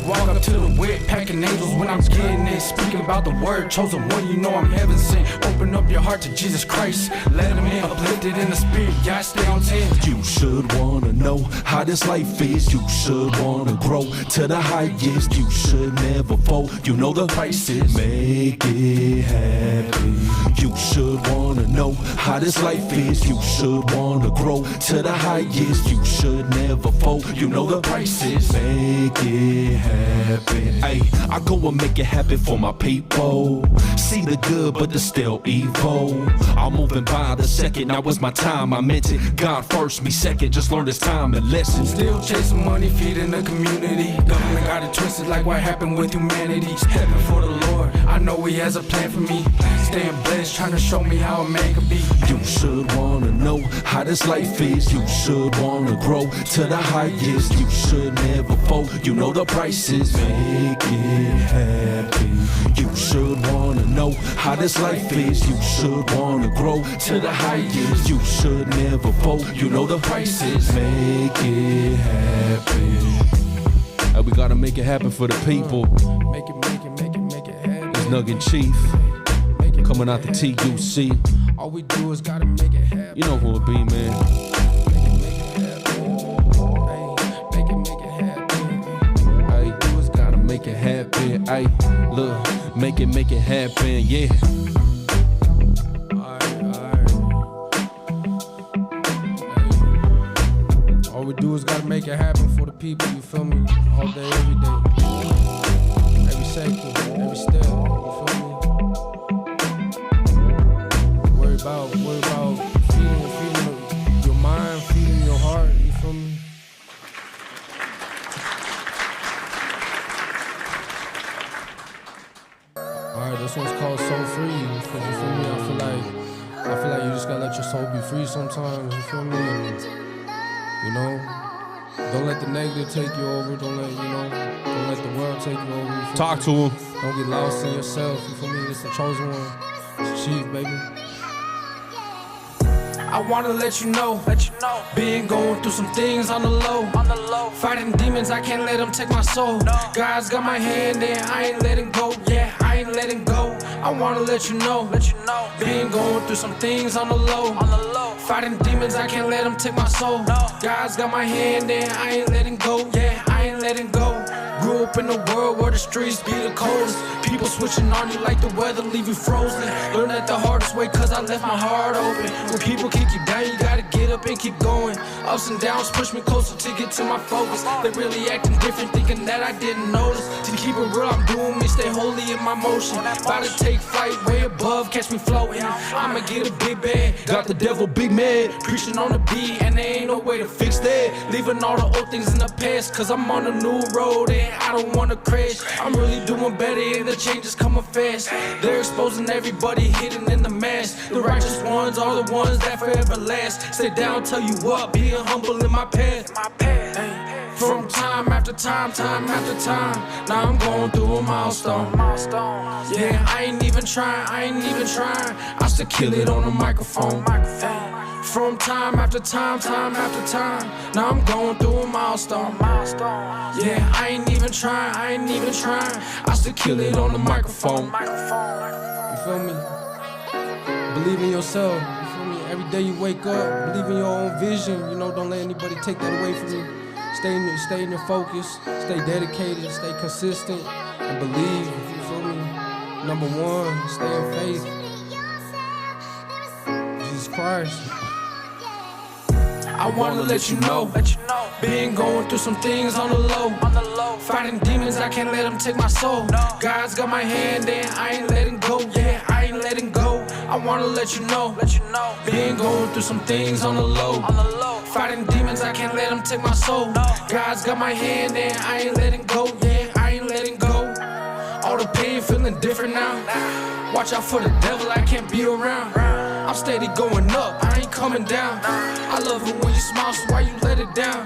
Walk up to the whip, packing angels when I'm getting it. Speaking about the word, chosen one, you know I'm heaven sent. Open up your heart to Jesus Christ, let him in. Uplifted in the spirit, yeah, I stay on 10. You should wanna know how this life is. You should wanna grow to the highest. You should never fall. You know the price is. Make it happen. You should wanna know how this life is. You should wanna grow to the highest. You should never fall. You know the price is. Make it happen. Ay, I go and make it happen for my people. See the good, but the still evil. I'm moving by the second. Now it's my time. I meant it. God first, me second. Just learn this time and lesson. Still chasing money, feeding the community. Government got it twisted like what happened with humanity. Stepping for the Lord, I know he has a plan for me. Staying blessed, trying to show me how a man can be. You should wanna know how this life is. You should wanna grow to the highest. You should never fall. You know the price is. Make it happen. You should wanna know how this life is. You should wanna grow to the highest. You should never fall. You know the price is. Make it happen. And we gotta make it happen for the people. Make it happen. It's Nuggz and Chief coming out the TUC. All we do is gotta make it happen. You know who it be, man. Make it happen. Hey, do is gotta make it happen. Hey, look, make it happen, yeah. All we do is gotta make it happen for the people, you feel me? All day, every day. Every second, every step, you feel me? Worry about feeding your mind, feeding your heart, you feel me? Alright, this one's called Soul Free, you feel me? I feel like you just gotta let your soul be free sometimes, you feel me? And, you know, don't let the negative take you over. Don't let the world take you over. You Talk to him. Don't get lost in yourself. You feel me? It's the chosen one. It's Chief, baby. I wanna let you know. Been going through some things on the low. Fighting demons, I can't let them take my soul. God's got my hand and I ain't letting go. Yeah, I ain't letting go. I wanna let you know. Been going through some things on the low. Fighting demons, I can't let them take my soul. God's got my hand and I ain't letting go. Yeah, I ain't letting go. Grew up in a world where the streets be the coldest. People switching on you like the weather, leave you frozen. Learn that the hardest way, cause I left my heart open. When people kick you down, you gotta get up and keep going. Ups and downs push me closer to get to my focus. They really acting different, thinking that I didn't notice. To keep it real, I'm doing me, stay holy in my motion. About to take flight way above, catch me floating. I'ma get a big bag, got the devil big mad. Preaching on the beat, and there ain't no way to fix that. Leaving all the old things in the past, cause I'm on a new road and I don't wanna crash. I'm really doing better and the change is coming fast. They're exposing everybody hidden in the mask. The righteous ones are the ones that forever last. Stay down, tell you what, being humble in my path. From time after time after time, now I'm going through a milestone. Yeah, I ain't even trying. I still kill it on the microphone. From time after time after time, now I'm going through a milestone. Yeah, I ain't even trying. I still kill it on the microphone. You feel me? Believe in yourself. You feel me? Every day you wake up, believe in your own vision. You know, don't let anybody take that away from you. Stay in your focus. Stay dedicated. Stay consistent and believe. You feel me? Number one, stay in faith. Jesus Christ. I wanna let you know. Been going through some things on the low. Fighting demons, I can't let them take my soul. God's got my hand and I ain't letting go. Yeah, I ain't letting go. I wanna let you know. Been going through some things on the low. Fighting demons, I can't let them take my soul. God's got my hand and I ain't letting go. Yeah, I ain't letting go. All the pain feeling different now. Watch out for the devil, I can't be around. I'm steady going up, I ain't coming down. I love it when you smile, so why you let it down?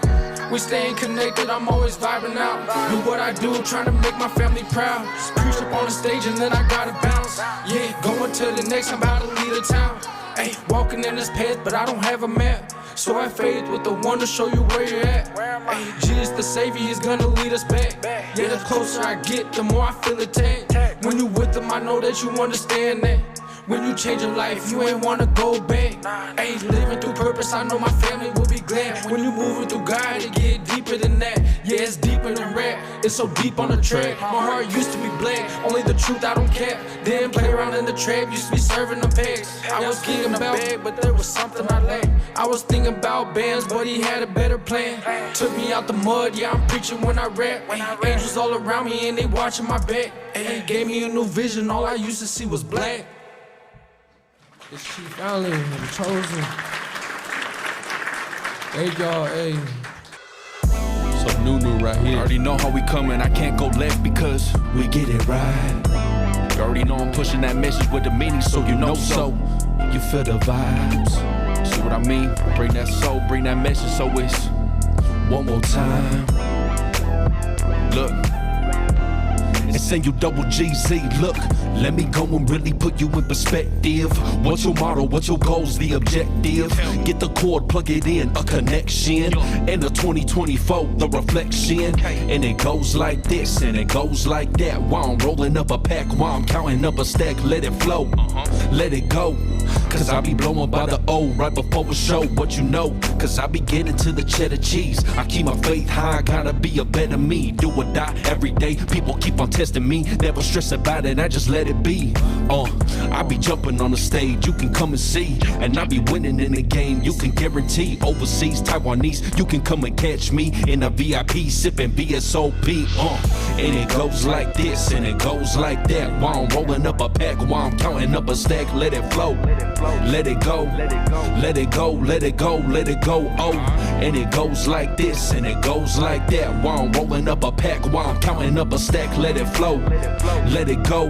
We staying connected, I'm always vibing out. Do what I do, trying to make my family proud. Preach up on the stage and then I gotta bounce. Yeah, going to the next, I'm about to leave the town. Ay, walking in this path, but I don't have a map. So I faith with the one to show you where you're at. Hey, Jesus the Savior, he's gonna lead us back. Yeah, the closer I get, the more I feel attacked. When you with him, I know that you understand that. When you change your life, you ain't wanna go back. Hey, living through purpose, I know my family will be glad. When you moving through God, it get deeper than that. Yeah, it's deeper than rap, it's so deep on the track. My heart used to be black, only the truth I don't cap. Didn't play around in the trap, used to be serving the packs. I was thinking about bag, but there was something I lacked. I was thinking about bands, but he had a better plan. Took me out the mud, yeah, I'm preaching when I rap. Angels all around me and they watching my back. Hey, gave me a new vision, all I used to see was black. It's Chief Allen, the chosen. Thank y'all, hey. So new right here. Already know how we coming, I can't go left because we get it right. You already know I'm pushing that message with the meaning, so you know so. You feel the vibes. See what I mean? Bring that soul, bring that message, so it's one more time. Look. And send you double GZ, look, let me go and really put you in perspective. What's your motto, what's your goals, the objective? Get the cord, plug it in, a connection. And the 2024, the reflection. And it goes like this, and it goes like that. While I'm rolling up a pack, while I'm counting up a stack, let it flow, let it go. Cause I be blowing by the O right before a show, what you know. Cause I be getting to the cheddar cheese. I keep my faith high, gotta be a better me. Do or die every day, people keep on testing me. Never stress about it, I just let it be. I be jumping on the stage, you can come and see. And I be winning in the game, you can guarantee. Overseas, Taiwanese, you can come and catch me in a VIP, sipping VSOP. And it goes like this, and it goes like that. While I'm rolling up a pack, while I'm counting up a stack, let it flow. Let it go, let it go, let it go, let it go, let it go, and it goes like this, and it goes like that. While I'm rolling up a pack, while I'm counting up a stack, let it flow, let it go,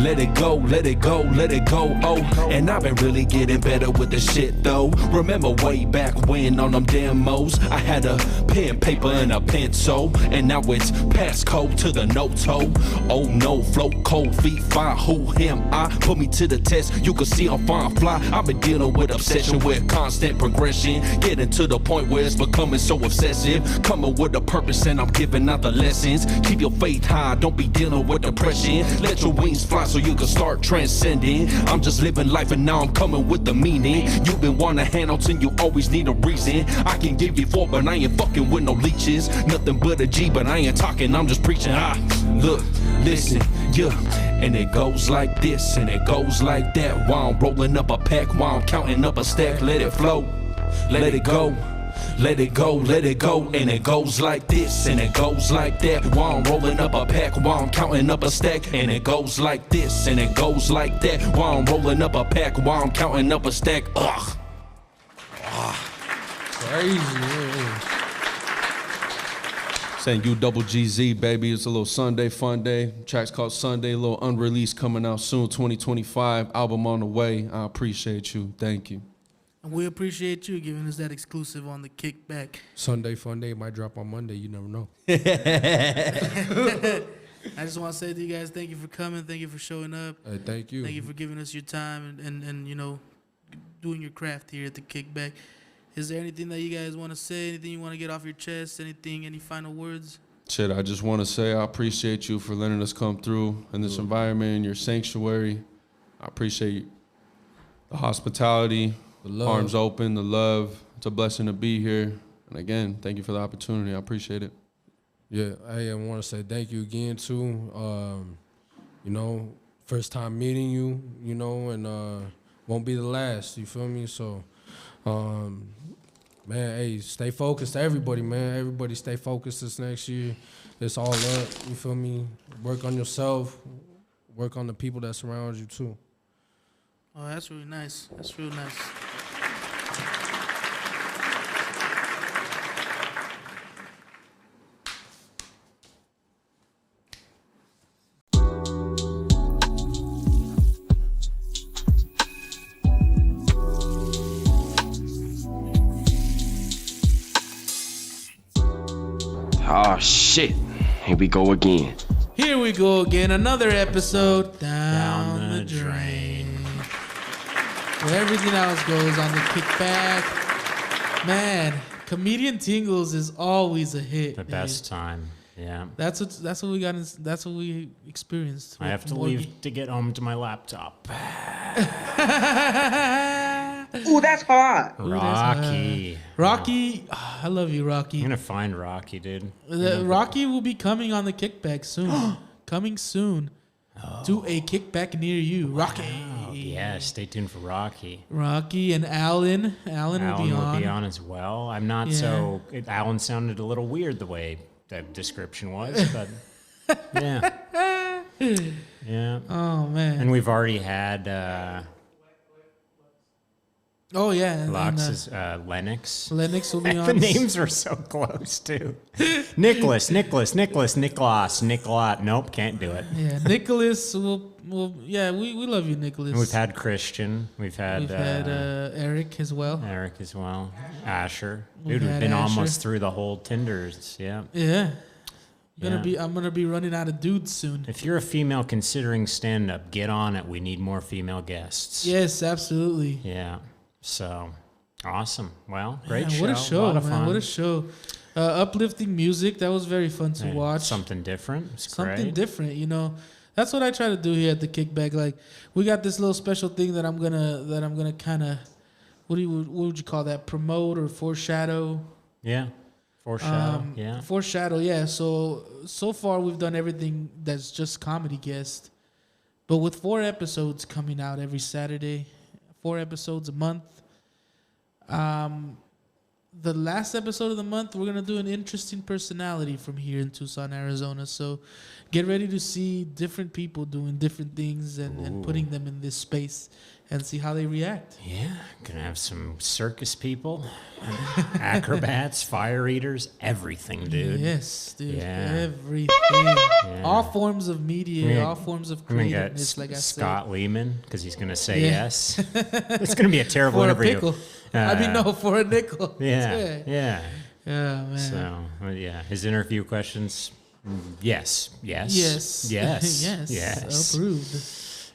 let it go, let it go, let it go, let it go, and I've been really getting better with the shit though. Remember way back when on them demos, I had a pen, paper, and a pencil, and now it's passcode to the no-toe. Oh no, float cold, feet fire, who am I? Put me to the test, you can see I'm fine fly. I've been dealing with obsession, with constant progression, getting to the point where it's becoming so obsessive. Coming with a purpose and I'm giving out the lessons. Keep your faith high, don't be dealing with depression. Let your wings fly so you can start transcending. I'm just living life and now I'm coming with the meaning. You've been wanting handouts and you always need a reason. I can give you 4 but I ain't fucking with no leeches. Nothing but a G but I ain't talking, I'm just preaching. Look, listen, yeah. And it goes like this, and it goes like that. While I'm rolling up a pack, while I'm counting up a stack, let it flow, let it go, let it go, let it go. And it goes like this, and it goes like that. While I'm rolling up a pack, while I'm counting up a stack, and it goes like this, and it goes like that. While I'm rolling up a pack, while I'm counting up a stack. Crazy, man. Saying you double GZ, baby. It's a little Sunday fun day. Track's called Sunday, a little unreleased coming out soon, 2025. Album on the way. I appreciate you. Thank you. And we appreciate you giving us that exclusive on the Kickback. Sunday fun day might drop on Monday. You never know. I just want to say to you guys, thank you for coming. Thank you for showing up. Thank you. Thank you for giving us your time and you know, doing your craft here at the Kickback. Is there anything that you guys want to say? Anything you want to get off your chest? Anything? Any final words? Shit, I just want to say I appreciate you for letting us come through in this environment, your sanctuary. I appreciate the hospitality, the love. Arms open, the love. It's a blessing to be here. And again, thank you for the opportunity. I appreciate it. Yeah, I want to say thank you again, too. You know, first time meeting you, you know, and won't be the last, you feel me? So, man, hey, stay focused, everybody, man. Everybody stay focused this next year. It's all up, you feel me? Work on yourself. Work on the people that surround you, too. Oh, that's really nice. That's real nice. Oh shit, here we go again. Here we go again, another episode down the drain. Where everything else goes on the Kickback. Man, Comedian Tingles is always a hit. The best time. Yeah. That's what we got. That's what we experienced. I have to leave to get home to my laptop. Ooh, that's hot. Rocky. Rocky, I love you, Rocky. I'm gonna find Rocky, dude. Rocky will be coming on the Kickback soon. Coming soon to a Kickback near you. Rocky. Wow. Yeah, stay tuned for Rocky. Rocky and Alan. Alan will be on as well. I'm not so. Alan sounded a little weird the way that description was, but yeah. Yeah. Oh man. And we've already had. Oh yeah, Laffs is Lennox. Lennox will be on. The names are so close too. Nicholas. Nope, can't do it. Yeah, Nicholas will. Yeah, we love you, Nicholas. And we've had Christian. We've had Eric as well. Asher. Dude, we've been almost through the whole Tinders. Yeah. Yeah. I'm gonna be running out of dudes soon. If you're a female considering stand-up, get on it. We need more female guests. Yes, absolutely. Yeah. So, awesome. Well, great show. What a show, a lot of man. fun. What a show. Uplifting music. That was very fun to watch. Something different. It's Something great. different, you know. That's what I try to do here at the Kickback. Like, we got this little special thing that I'm gonna kind of, what would you call that? Promote or foreshadow? Yeah. Foreshadow. Yeah. Foreshadow. Yeah. So far we've done everything that's just comedy guest, but with 4 episodes coming out every Saturday, 4 episodes a month. The last episode of the month, we're going to do an interesting personality from here in Tucson, Arizona. So get ready to see different people doing different things and putting them in this space and see how they react. Yeah. Going to have some circus people, acrobats, fire eaters, everything, dude. Yes, dude. Yeah. Everything. Yeah. All forms of media, all forms of creativeness, like I said. Scott Lehman, because he's going to say yes. It's going to be a terrible interview. For a pickle. For a nickel. Yeah. Yeah. Yeah, man. So, his interview questions, yes. Yes. Approved.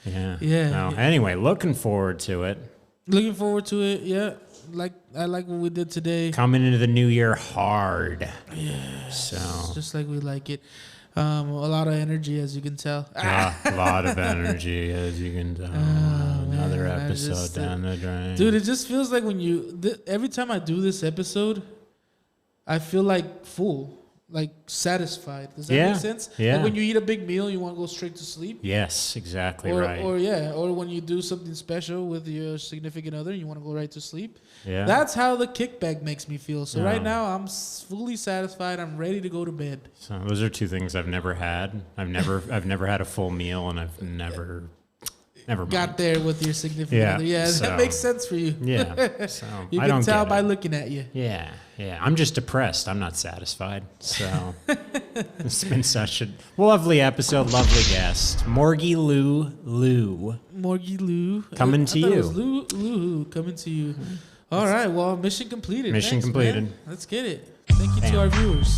Yeah. Yeah. No, anyway, looking forward to it. Looking forward to it, yeah. I like what we did today. Coming into the new year hard. Yeah. So. Just like we like it. A lot of energy, as you can tell. A lot of energy, as you can tell. Another episode down the drain. Dude, it just feels like when every time I do this episode, I feel like full, like satisfied. Does that make sense? Yeah. Like when you eat a big meal, you want to go straight to sleep. Yes, exactly right. Or when you do something special with your significant other, you want to go right to sleep. Yeah. That's how the Kickback makes me feel. So right now, I'm fully satisfied. I'm ready to go to bed. So those are 2 things I've never had. I've never had a full meal, and I've never got there with your significant other. Yeah, so, that makes sense for you. Yeah. So you I can don't tell get by it. looking at you. Yeah. I'm just depressed. I'm not satisfied. So it's been such a lovely episode, lovely guest. Morgie Lou. Coming to you. It was Lou coming to you. All right. Well, mission completed. Mission Thanks, completed. man. Let's get it. Thank you to our viewers.